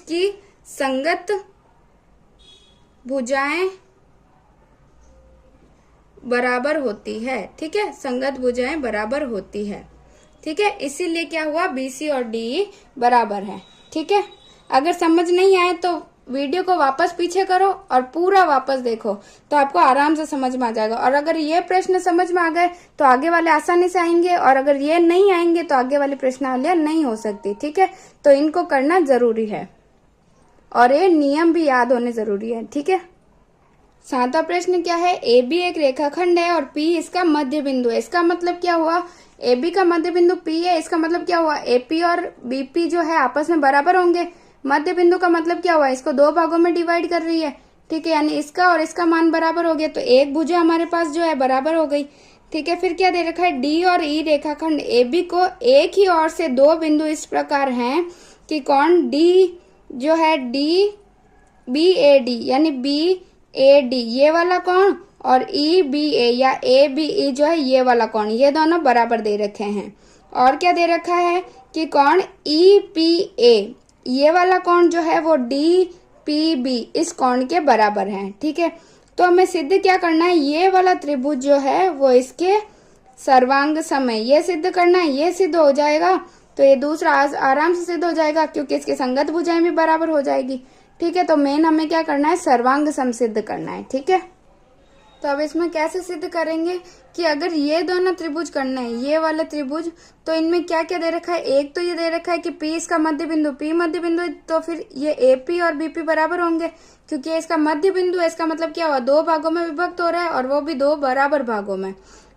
[SPEAKER 1] की संगत भुजाएं बराबर होती है। ठीक है, संगत भुजाएं बराबर होती है। ठीक है, इसीलिए क्या हुआ, BC और DE बराबर है। ठीक है, अगर समझ नहीं आए तो वीडियो को वापस पीछे करो और पूरा वापस देखो, तो आपको आराम से समझ में आ जाएगा। और अगर ये प्रश्न समझ में आ गए तो आगे वाले आसानी से आएंगे, और अगर ये नहीं आएंगे तो आगे वाली प्रश्नावलियां नहीं हो सकती। ठीक है, तो इनको करना जरूरी है और ये नियम भी याद होने जरूरी है। ठीक है, 7वां प्रश्न क्या है, AB एक रेखाखंड है और P इसका मध्य बिंदु है। इसका मतलब क्या हुआ, AB का मध्य बिंदु P है, इसका मतलब क्या हुआ, AP और BP जो है आपस में बराबर होंगे। मध्य बिंदु का मतलब क्या हुआ, इसको दो भागों में डिवाइड कर रही है। ठीक है, यानी इसका और इसका मान बराबर हो गया, तो एक भुजा हमारे पास जो है बराबर हो गई। ठीक है, फिर क्या दे रखा है, D और E रेखाखंड AB को एक ही ओर से दो बिंदु इस प्रकार हैं कि कोण D जो है BAD यानी BAD ये वाला कोण, और EBA या ABE जो है ये वाला कोण, ये दोनों बराबर दे रखे हैं। और क्या दे रखा है कि कोण EPA ये वाला कोण जो है वो DPB इस कोण के बराबर है। ठीक है, तो हमें सिद्ध क्या करना है, ये वाला त्रिभुज जो है वो इसके सर्वांग सम है, ये सिद्ध करना है। ये सिद्ध हो जाएगा तो ये दूसरा आराम से सिद्ध हो जाएगा, क्योंकि इसकी संगत भुजाएं भी बराबर हो जाएगी। ठीक है, तो मेन हमें क्या करना है, सर्वांग सम सिद्ध करना है। ठीक है, तो अब इसमें कैसे सिद्ध करेंगे कि अगर ये दोनों त्रिभुज करना है, ये वाला त्रिभुज, तो इनमें क्या क्या दे रखा है, एक तो ये दे रखा है कि P इसका मध्य बिंदु, P मध्य बिंदु, तो फिर ये AP और BP बराबर होंगे, क्योंकि ये इसका मध्य बिंदु है। इसका मतलब क्या हुआ, दो भागों में विभक्त हो रहा है और वो भी दो बराबर भागों में।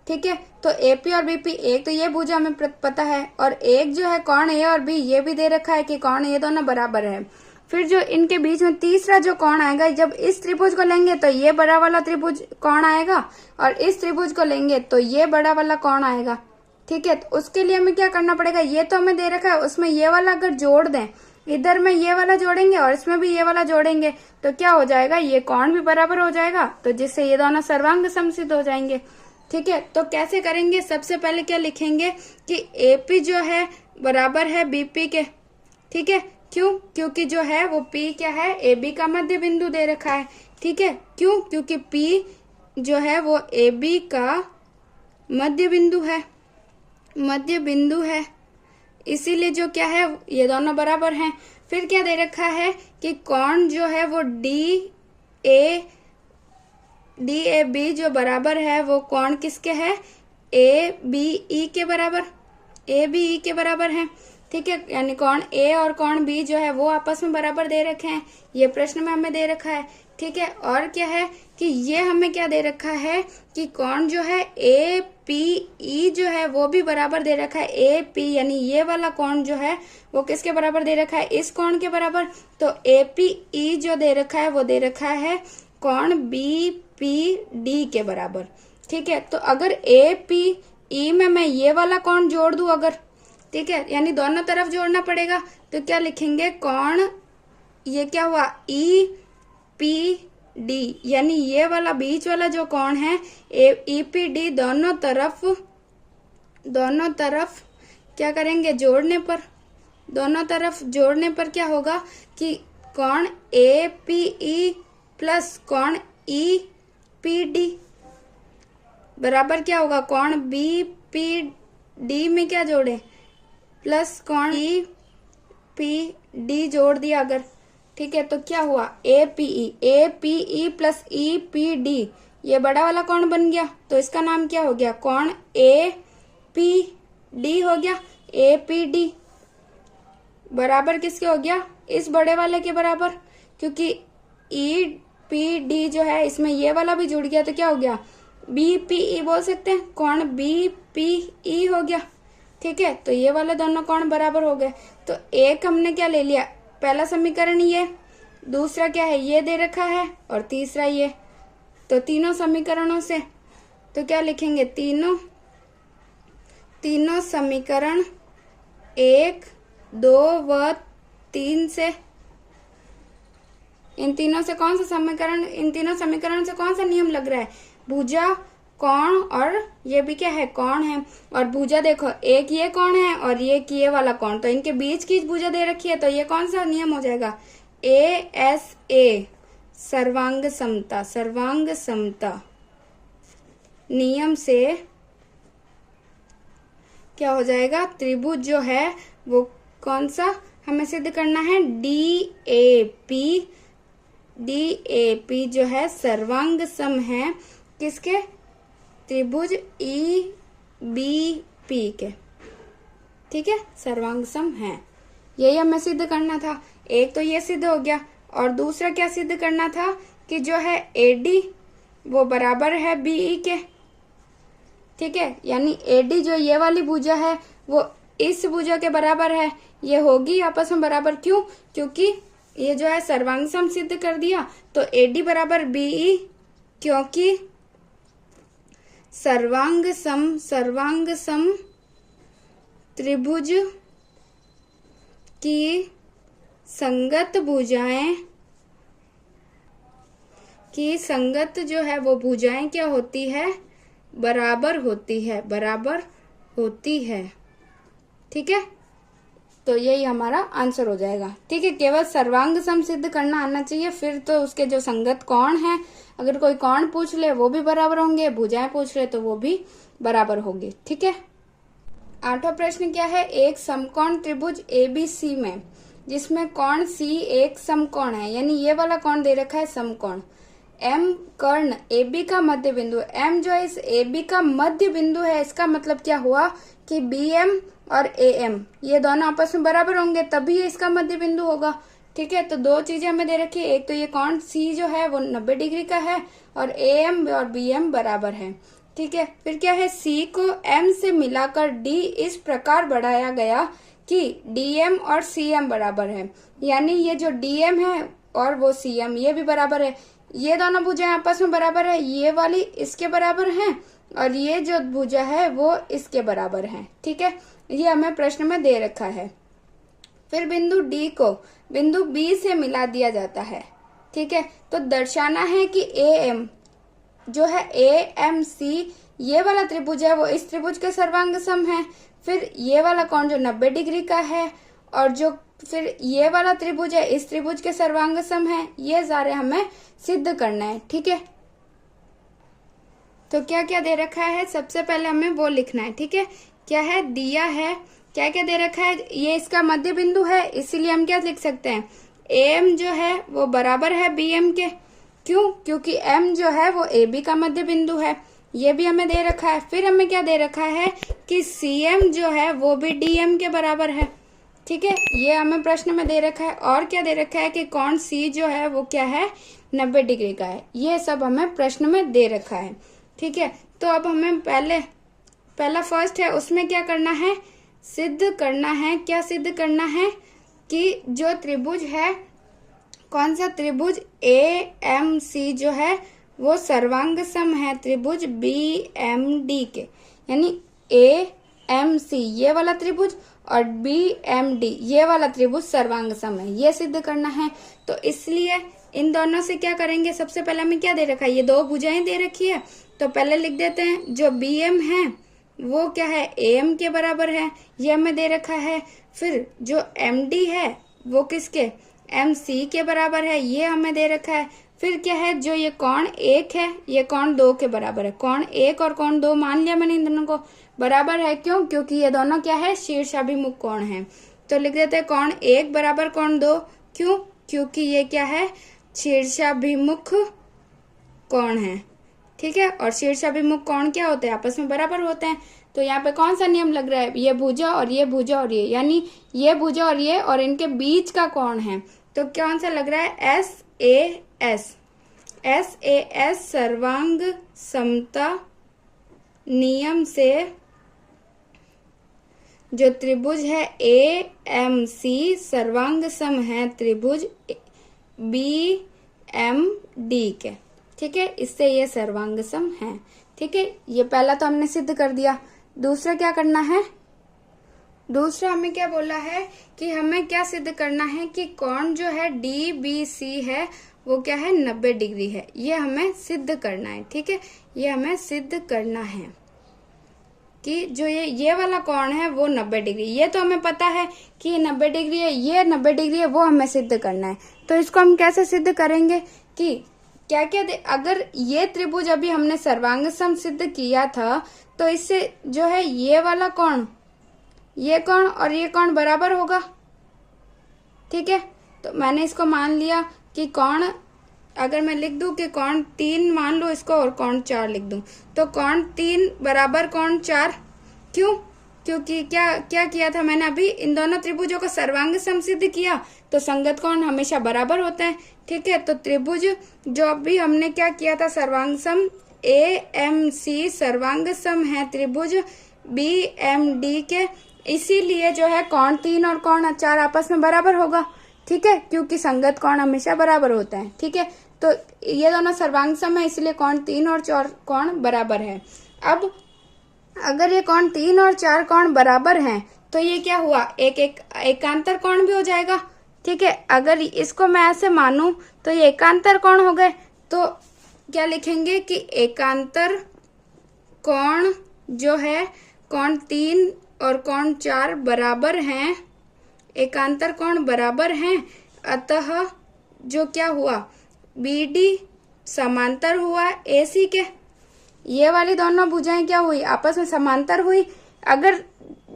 [SPEAKER 1] ठीक है, तो AP और BP, एक तो ये भुजा हमें पता है, और एक जो है कोण A और B ये भी दे रखा है कि कोण ये दोनों बराबर है। फिर जो इनके बीच में तीसरा जो कोण आएगा, जब इस त्रिभुज को लेंगे तो ये बड़ा वाला त्रिभुज कोण आएगा, और इस त्रिभुज को लेंगे तो ये बड़ा वाला कोण आएगा। ठीक है, तो उसके लिए हमें क्या करना पड़ेगा, ये तो हमें दे रखा है, उसमें ये वाला अगर जोड़ दें, इधर में ये वाला जोड़ेंगे और इसमें भी ये वाला जोड़ेंगे, तो क्या हो जाएगा, ये कोण भी बराबर हो जाएगा, तो जिससे ये दोनों सर्वांग समसिद्ध हो जाएंगे। ठीक है, तो कैसे करेंगे, सबसे पहले क्या लिखेंगे कि AP जो है बराबर है BP के। ठीक है, क्यों, क्योंकि जो है वो P क्या है, AB का मध्य बिंदु दे रखा है। ठीक है, क्यों, क्योंकि P जो है वो AB का मध्य बिंदु है, इसीलिए जो क्या है ये दोनों बराबर हैं। फिर क्या दे रखा है कि कोण जो है वो DAB जो बराबर है वो कोण किसके है, ABE के बराबर है। ठीक है, यानी कोण A और कोण B जो है वो आपस में बराबर दे रखे हैं, ये प्रश्न में हमें दे रखा है। ठीक है, और क्या है कि ये हमें क्या दे रखा है कि कोण जो है APE जो है वो भी बराबर दे रखा है। AP यानी ये वाला कोण जो है वो किसके बराबर दे रखा है, इस कोण के बराबर। तो APE जो दे रखा है वो दे रखा है कोण BPD के बराबर। ठीक है, तो अगर AP ई में मैं ये वाला कोण जोड़ दूं अगर, ठीक है, यानी दोनों तरफ जोड़ना पड़ेगा, तो क्या लिखेंगे, कोण, ये क्या हुआ, ई पी डी, यानी ये वाला बीच वाला जो कोण है ई पी डी, दोनों तरफ क्या करेंगे, जोड़ने पर, दोनों तरफ जोड़ने पर क्या होगा कि कोण ए पी ई प्लस कोण ई पी डी बराबर क्या होगा, कोण बी पी डी में क्या जोड़े, प्लस कोण ई पी डी जोड़ दिया अगर, ठीक है, तो क्या हुआ, A P E plus E P D, ये बड़ा वाला कोण बन गया, तो इसका नाम क्या हो गया, कोण ए पी डी हो गया। ए पी डी बराबर किसके हो गया, इस बड़े वाले के बराबर, क्योंकि ई पी डी जो है इसमें ये वाला भी जुड़ गया, तो क्या हो गया, बी पी ई बोल सकते हैं, कोण बी पी ई हो गया, ठीक है। तो ये वाले दोनों कोण बराबर हो गए। तो एक हमने क्या ले लिया, पहला समीकरण ये, दूसरा क्या है, ये दे रखा है, और तीसरा ये, तो तीनों समीकरणों से तो क्या लिखेंगे, तीनों समीकरण 1, 2 व 3 से, इन तीनों से कौन सा समीकरण, इन तीनों समीकरण से कौन सा नियम लग रहा है, भुजा, कोण, और ये भी क्या है, कोण है, और भुजा देखो, एक ये कोण है और ये वाला कोण, तो इनके बीच की भुजा दे रखी है, तो ये कौन सा नियम हो जाएगा, ASA, सर्वांग समता नियम से क्या हो जाएगा, त्रिभुज जो है वो कौन सा हमें सिद्ध करना है, DAP जो है सर्वांग सम है किसके, त्रिभुज EBP के, ठीक है, सर्वांग सम है, यही हमें सिद्ध करना था। एक तो ये सिद्ध हो गया, और दूसरा क्या सिद्ध करना था कि जो है AD वो बराबर है BE के, ठीक है, यानी AD जो ये वाली भुजा है वो इस भुजा के बराबर है, ये होगी आपस में बराबर, क्यों, क्योंकि ये जो है सर्वांग सम सिद्ध कर दिया, तो AD बराबर BE, क्योंकि सर्वांग सम त्रिभुज की संगत भुजाएं की संगत जो है वो भुजाएं क्या होती है, बराबर होती है, ठीक है। तो यही हमारा आंसर हो जाएगा, ठीक है। केवल सर्वांग सम सिद्ध करना आना चाहिए, फिर तो उसके जो संगत कोण है, अगर कोई कोण पूछ ले वो भी बराबर होंगे, भुजाएं पूछ ले तो वो भी बराबर होगी, ठीक है। 8वां प्रश्न क्या है, एक समकोण त्रिभुज ABC में जिसमें कोण C एक समकोण है, यानी ये वाला कोण दे रखा है समकोण, M कर्ण AB का मध्य बिंदु, M जो है इस AB का मध्य बिंदु है, इसका मतलब क्या हुआ कि BM और AM ये दोनों आपस में बराबर होंगे, तभी इसका मध्य बिंदु होगा, ठीक है। तो दो चीजें हमें दे रखी है, एक तो ये कोण C जो है वो 90 डिग्री का है, और AM और BM बराबर है, ठीक है। फिर क्या है, C को M से मिलाकर D इस प्रकार बढ़ाया गया कि DM और CM बराबर है, यानी ये जो DM है और वो CM ये भी बराबर है, ये दोनों भुजाएं आपस में बराबर है, ये वाली इसके बराबर है और ये जो भुजा है वो इसके बराबर है, ठीक है। ये हमें प्रश्न में दे रखा है। फिर बिंदु D को बिंदु B से मिला दिया जाता है, ठीक है। तो दर्शाना है कि AM जो है AMC ये वाला त्रिभुज है वो इस त्रिभुज का सर्वांग सम है, फिर ये वाला कोण जो 90 डिग्री का है और जो फिर ये वाला त्रिभुज है इस त्रिभुज के सर्वांग सम है, ये सारे हमें सिद्ध करना है, ठीक है। तो क्या क्या दे रखा है, सबसे पहले हमें वो लिखना है, ठीक है। क्या है दिया है, क्या क्या दे रखा है, ये इसका मध्य बिंदु है, इसीलिए हम क्या लिख सकते हैं, AM जो है वो बराबर है BM के, क्यों, क्योंकि M जो है वो AB का मध्य बिंदु है, ये भी हमें दे रखा है। फिर हमें क्या दे रखा है कि CM जो है वो भी DM के बराबर है, ठीक है, ये हमें प्रश्न में दे रखा है। और क्या दे रखा है कि कोण C जो है वो क्या है 90 डिग्री का है, ये सब हमें प्रश्न में दे रखा है, ठीक है। तो अब हमें पहला फर्स्ट है, उसमें क्या करना है, सिद्ध करना है, क्या सिद्ध करना है कि जो त्रिभुज है, कौन सा त्रिभुज AMC जो है वो सर्वांग सम है त्रिभुज BMD के, यानी AMC ये वाला त्रिभुज और BMD ये वाला त्रिभुज सर्वांग सम है, ये सिद्ध करना है। तो इसलिए इन दोनों से क्या करेंगे, सबसे पहले हमें क्या दे रखा है, ये दो भुजाएं दे रखी है, तो पहले लिख देते हैं जो BM है वो क्या है AM के बराबर है, ये हमें दे रखा है। फिर जो MD है वो किसके, MC के बराबर है, ये हमें दे रखा है। फिर क्या है, जो ये कोण 1 है ये कोण 2 के बराबर है, कोण 1 और कोण 2 मान लिया मैंने इन दोनों को बराबर है। क्यों, क्योंकि ये दोनों क्या है शीर्षाभिमुख कोण है। तो लिख देते हैं कोण 1 बराबर कोण 2, क्यों, क्योंकि ये क्या है शीर्षाभिमुख कोण है। ठीक है, और शीर्षाभिमुख कोण क्या होते हैं, आपस में बराबर होते हैं। तो यहाँ पे कौन सा नियम लग रहा है, ये भुजा और ये भुजा और ये, यानी ये भुजा और ये और इनके बीच का कोण है। तो कौन सा लग रहा है, SAS सर्वांग समता नियम से जो त्रिभुज है AMC सर्वांग सम है त्रिभुज BMD के। ठीक है, इससे ये सर्वांग सम है। ठीक है, ये पहला तो हमने सिद्ध कर दिया। दूसरा क्या करना है, दूसरा हमें क्या बोला है कि हमें क्या सिद्ध करना है कि कोण जो है DBC है वो क्या है 90 डिग्री है, ये हमें सिद्ध करना है। ठीक है, ये हमें सिद्ध करना है कि जो ये वाला कोण है वो 90 डिग्री, ये तो हमें पता है कि ये 90 डिग्री है, ये 90 डिग्री है, वो हमें सिद्ध करना है। तो इसको हम कैसे सिद्ध करेंगे कि क्या क्या अगर ये त्रिभुज अभी हमने सर्वांग सम सिद्ध किया था तो इससे जो है ये वाला कोण, ये कोण और ये कोण बराबर होगा। ठीक है, तो मैंने इसको मान लिया कि कोण, अगर मैं लिख दूं कि कोण 3 मान लो इसको और कोण 4 लिख दूं, तो कोण 3 बराबर कोण 4। क्यों, क्योंकि क्या किया था मैंने अभी, इन दोनों त्रिभुजों को सर्वांग सम सिद्ध किया, तो संगत कोण हमेशा बराबर होते हैं। ठीक है, तो त्रिभुज जो अभी हमने क्या किया था सर्वांग सम AMC सर्वांग सम है त्रिभुज BMD के, इसीलिए जो है कोण 3 और कोण 4 आपस में बराबर होगा। ठीक है, क्योंकि संगत कोण हमेशा बराबर होता है। ठीक है, तो ये दोनों सर्वांग सम है, इसलिए कोण 3 और 4 कोण बराबर है। अब अगर ये कोण 3 और 4 कोण बराबर हैं तो ये क्या हुआ, एकांतर कोण भी हो जाएगा। ठीक है, अगर इसको मैं ऐसे मानूं तो ये एकांतर कोण हो गए, तो क्या लिखेंगे कि एकांतर कोण जो है कोण 3 और कोण 4 बराबर हैं, एकांतर कोण बराबर हैं, अतः जो क्या हुआ BD समांतर हुआ AC के। ये वाली दोनों भुजाएं क्या हुई, आपस में समांतर हुई। अगर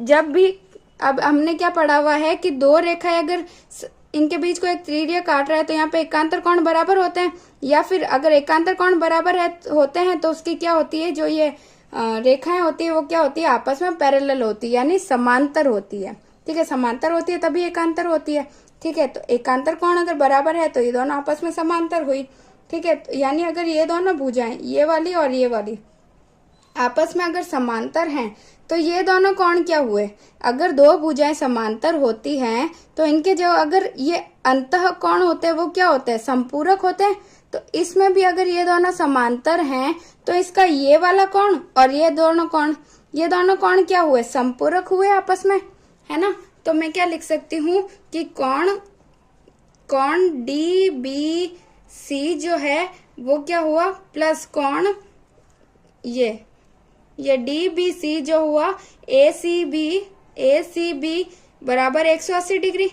[SPEAKER 1] जब भी, अब हमने क्या पढ़ा हुआ है कि दो रेखाएं अगर इनके बीच को एक त्रिज्या काट रहा है तो यहाँ पे एकांतर कोण बराबर होते हैं, या फिर अगर एकांतर कोण बराबर होते हैं तो उसकी क्या होती है, जो ये रेखाएं होती है वो क्या होती है, आपस में पैरेलल होती है, यानी समांतर होती है। ठीक है, समांतर होती है तभी एकांतर होती है। ठीक है, तो एकांतर कोण अगर बराबर है तो ये दोनों आपस में समांतर हुई। ठीक है, तो यानी अगर ये दोनों भुजाएं, ये वाली और ये वाली, आपस में अगर समांतर हैं तो ये दोनों कोण क्या हुए, अगर दो भुजाएं समांतर होती हैं तो इनके जो अगर ये अंतः कोण होते हैं वो क्या होते हैं, संपूरक होते हैं। तो इसमें भी अगर ये दोनों समांतर हैं तो इसका ये वाला कोण और ये दोनों कोण क्या हुए, संपूरक हुए आपस में, है ना। तो मैं क्या लिख सकती हूँ कि कोण DBC जो है वो क्या हुआ प्लस कोण ये DBC जो हुआ ACB बराबर 180 डिग्री,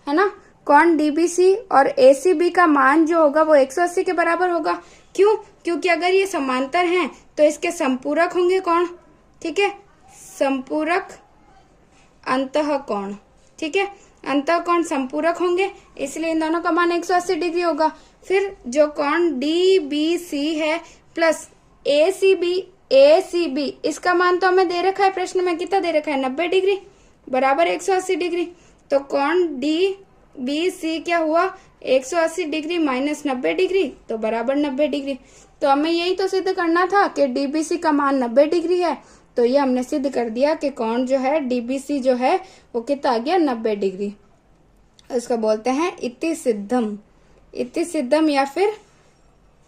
[SPEAKER 1] है ना। कोण DBC और ACB का मान जो होगा वो 180 के बराबर होगा। क्यों, क्योंकि अगर ये समांतर हैं तो इसके संपूरक होंगे कोण। ठीक है, संपूरक अंतः कोण। ठीक है, अंतः कोण संपूरक होंगे, इसलिए इन दोनों का मान 180 डिग्री होगा। फिर जो कोण DBC है प्लस ACB इसका मान तो हमें दे रखा है प्रश्न में, कितना दे रखा है 90 डिग्री बराबर 180 डिग्री। तो कोण DBC क्या हुआ 180 डिग्री माइनस 90 डिग्री तो बराबर 90 डिग्री। तो हमें यही तो सिद्ध करना था कि DBC का मान 90 डिग्री है, तो ये हमने सिद्ध कर दिया कि कोण जो है DBC जो है वो कितना आ गया 90 डिग्री। इसको बोलते हैं इति सिद्धम या फिर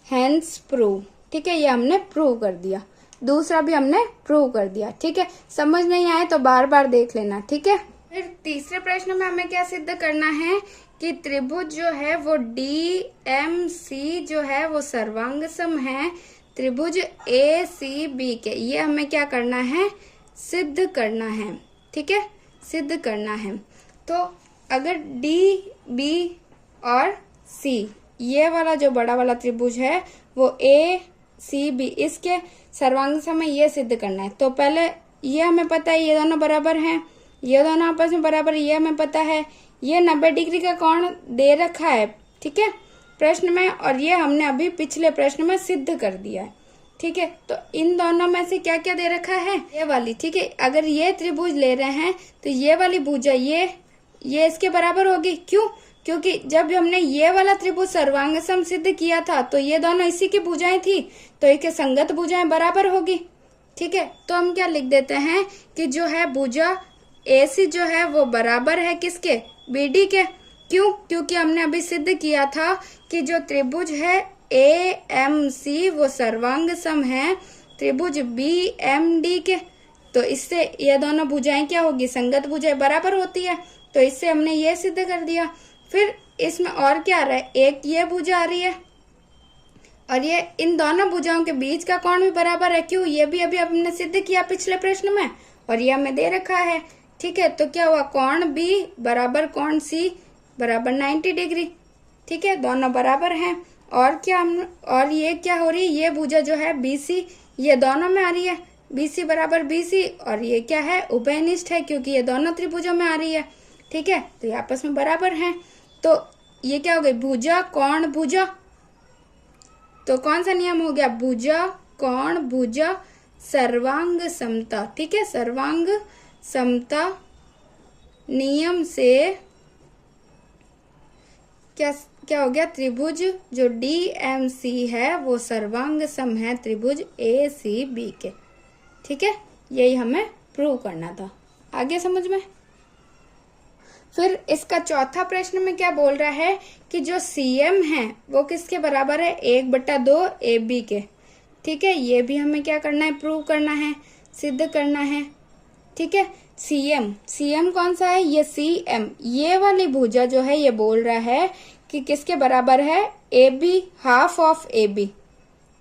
[SPEAKER 1] हेंस प्रूव। ठीक है, ये हमने प्रूव कर दिया। दूसरा भी हमने प्रूव कर दिया। ठीक है, समझ नहीं आए तो बार बार देख लेना। ठीक है, फिर तीसरे प्रश्न में हमें क्या सिद्ध करना है कि त्रिभुज जो है वो DMC जो है वो सर्वांग सम है त्रिभुज ACB के। ये हमें क्या करना है, सिद्ध करना है। ठीक है, सिद्ध करना है। तो अगर DB और C ये वाला जो बड़ा वाला त्रिभुज है वो ACB इसके सर्वांग सम है, ये सिद्ध करना है। तो पहले ये हमें पता है ये दोनों बराबर हैं, ये दोनों आपस में बराबर, ये हमें पता है। ये 90 डिग्री का कोण दे रखा है, ठीक है, प्रश्न में, और ये हमने अभी पिछले प्रश्न में सिद्ध कर दिया है। ठीक है, तो इन दोनों में से क्या क्या दे रखा है, ये वाली। ठीक है, अगर ये त्रिभुज ले रहे हैं तो ये वाली भुजा ये इसके बराबर होगी। क्यों? क्योंकि जब हमने ये वाला त्रिभुज सर्वांग सम सिद्ध किया था तो ये दोनों इसी की भुजाएं थी, तो इसके संगत भुजाएं बराबर होगी। ठीक है, तो हम क्या लिख देते हैं कि जो है भुजा AC जो है वो बराबर है किसके, BD के। क्यों? क्योंकि हमने अभी सिद्ध किया था कि जो त्रिभुज है AMC वो सर्वांग सम है त्रिभुज BMD के। तो इससे ये दोनों भुजाएं क्या होगी, संगत भुजाएं बराबर होती है, तो इससे हमने ये सिद्ध कर दिया। फिर इसमें और क्या आ रहा है, एक ये भुजा आ रही है और ये इन दोनों भुजाओं के बीच का कोण भी बराबर है। क्यों? ये भी अभी हमने सिद्ध किया पिछले प्रश्न में, और ये हमें दे रखा है। ठीक है, तो क्या हुआ, कोण B बराबर कोण C बराबर 90 डिग्री। ठीक है, दोनों बराबर हैं। और क्या और ये क्या हो रही है, ये भुजा जो है BC ये दोनों में आ रही है, BC बराबर BC, और ये क्या है, उभयनिष्ठ है क्योंकि ये दोनों त्रिभुजों में आ रही है। ठीक है, तो ये आपस में बराबर हैं। तो ये क्या हो गई, भुजा कोण भुजा। तो कौन सा नियम हो गया, भुजा कोण भुजा सर्वांग समता। ठीक है, सर्वांग समता नियम से क्या हो गया, त्रिभुज जो DMC है वो सर्वांग सम है त्रिभुज ACB के। ठीक है, यही हमें प्रूव करना था। आगे समझ में। फिर इसका चौथा प्रश्न में क्या बोल रहा है कि जो CM है वो किसके बराबर है, 1/2 AB के। ठीक है, ये भी हमें क्या करना है, प्रूव करना है, सिद्ध करना है। ठीक है, CM कौन सा है, ये CM ये वाली भुजा जो है ये बोल रहा है कि किसके बराबर है, AB हाफ ऑफ AB।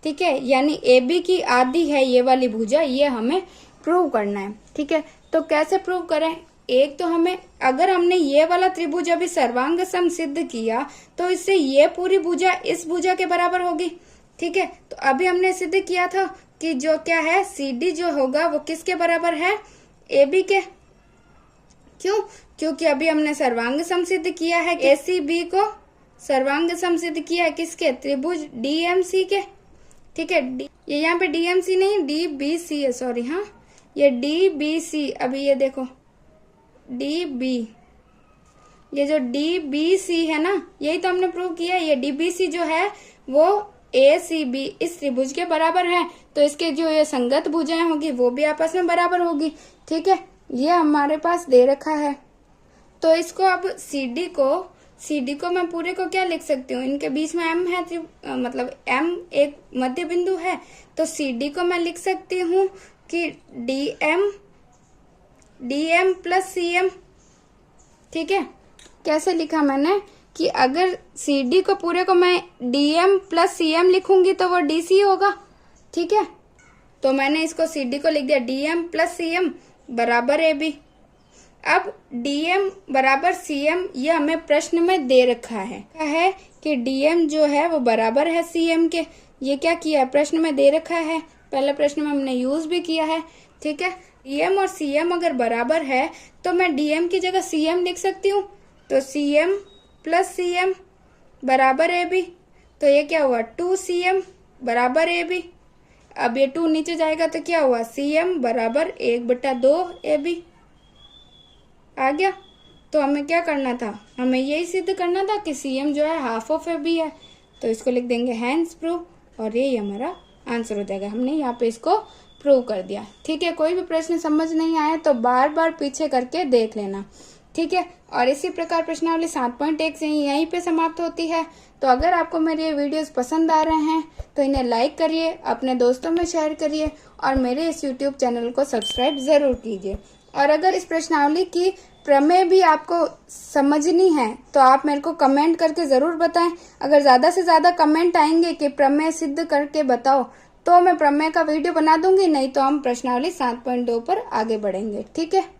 [SPEAKER 1] ठीक है, यानी AB की आधी है ये वाली भुजा, ये हमें प्रूव करना है। ठीक है, तो कैसे प्रूव करें, एक तो हमें, अगर हमने ये वाला त्रिभुज अभी सर्वांग सम सिद्ध किया तो इससे ये पूरी भुजा इस भुजा के बराबर होगी। ठीक है, तो अभी हमने सिद्ध किया था कि जो क्या है, CD जो होगा वो किसके बराबर है, AB के। क्यों? क्योंकि अभी हमने सर्वांग सम सिद्ध किया है, ACB को सर्वांग सम सिद्ध किया है किसके, त्रिभुज DMC के। ठीक है, ये यहाँ पे DMC नहीं DBC है, सॉरी, हाँ ये DBC, अभी ये देखो DB, ये जो DBC है ना, यही तो हमने प्रूव किया। ये DBC जो है वो ACB इस त्रिभुज के बराबर है, तो इसके जो ये संगत भुजाएं होगी वो भी आपस में बराबर होगी। ठीक है, ये हमारे पास दे रखा है। तो इसको अब CD को मैं पूरे को क्या लिख सकती हूँ, इनके बीच में M है, मतलब M एक मध्य बिंदु है, तो CD को मैं लिख सकती हूँ कि DM प्लस CM। ठीक है, कैसे लिखा मैंने कि अगर CD को पूरे को मैं DM प्लस CM लिखूंगी तो वो DC होगा। ठीक है, तो मैंने इसको CD को लिख दिया DM प्लस CM बराबर AB। अब DM बराबर CM ये हमें प्रश्न में दे रखा है कि DM जो है वो बराबर है CM के। ये क्या किया है, प्रश्न में दे रखा है, पहले प्रश्न में हमने यूज भी किया है। ठीक है, DM और CM अगर बराबर है तो मैं DM की जगह CM लिख सकती हूँ, तो CM प्लस CM बराबर AB। तो ये क्या हुआ, 2CM बराबर AB। अब ये 2 नीचे जाएगा तो क्या हुआ, CM बराबर 1/2 AB आ गया। तो हमें क्या करना था, हमें यही सिद्ध करना था कि CM जो है हाफ ऑफ AB है, तो इसको लिख देंगे हैंस प्रूव, और यही हमारा आंसर हो जाएगा। हमने यहाँ पे इसको प्रूव कर दिया। ठीक है, कोई भी प्रश्न समझ नहीं आया तो बार बार पीछे करके देख लेना। ठीक है। और इसी प्रकार प्रश्नावली 7.1 से यहीं पे समाप्त होती है। तो अगर आपको मेरे ये वीडियोस पसंद आ रहे हैं तो इन्हें लाइक करिए, अपने दोस्तों में शेयर करिए और मेरे इस यूट्यूब चैनल को सब्सक्राइब जरूर कीजिए। और अगर इस प्रश्नावली की प्रमेय भी आपको समझनी है तो आप मेरे को कमेंट करके ज़रूर बताएं। अगर ज़्यादा से ज़्यादा कमेंट आएंगे कि प्रमेय सिद्ध करके बताओ तो मैं प्रमेय का वीडियो बना दूंगी, नहीं तो हम प्रश्नावली 7.2 पर आगे बढ़ेंगे। ठीक है।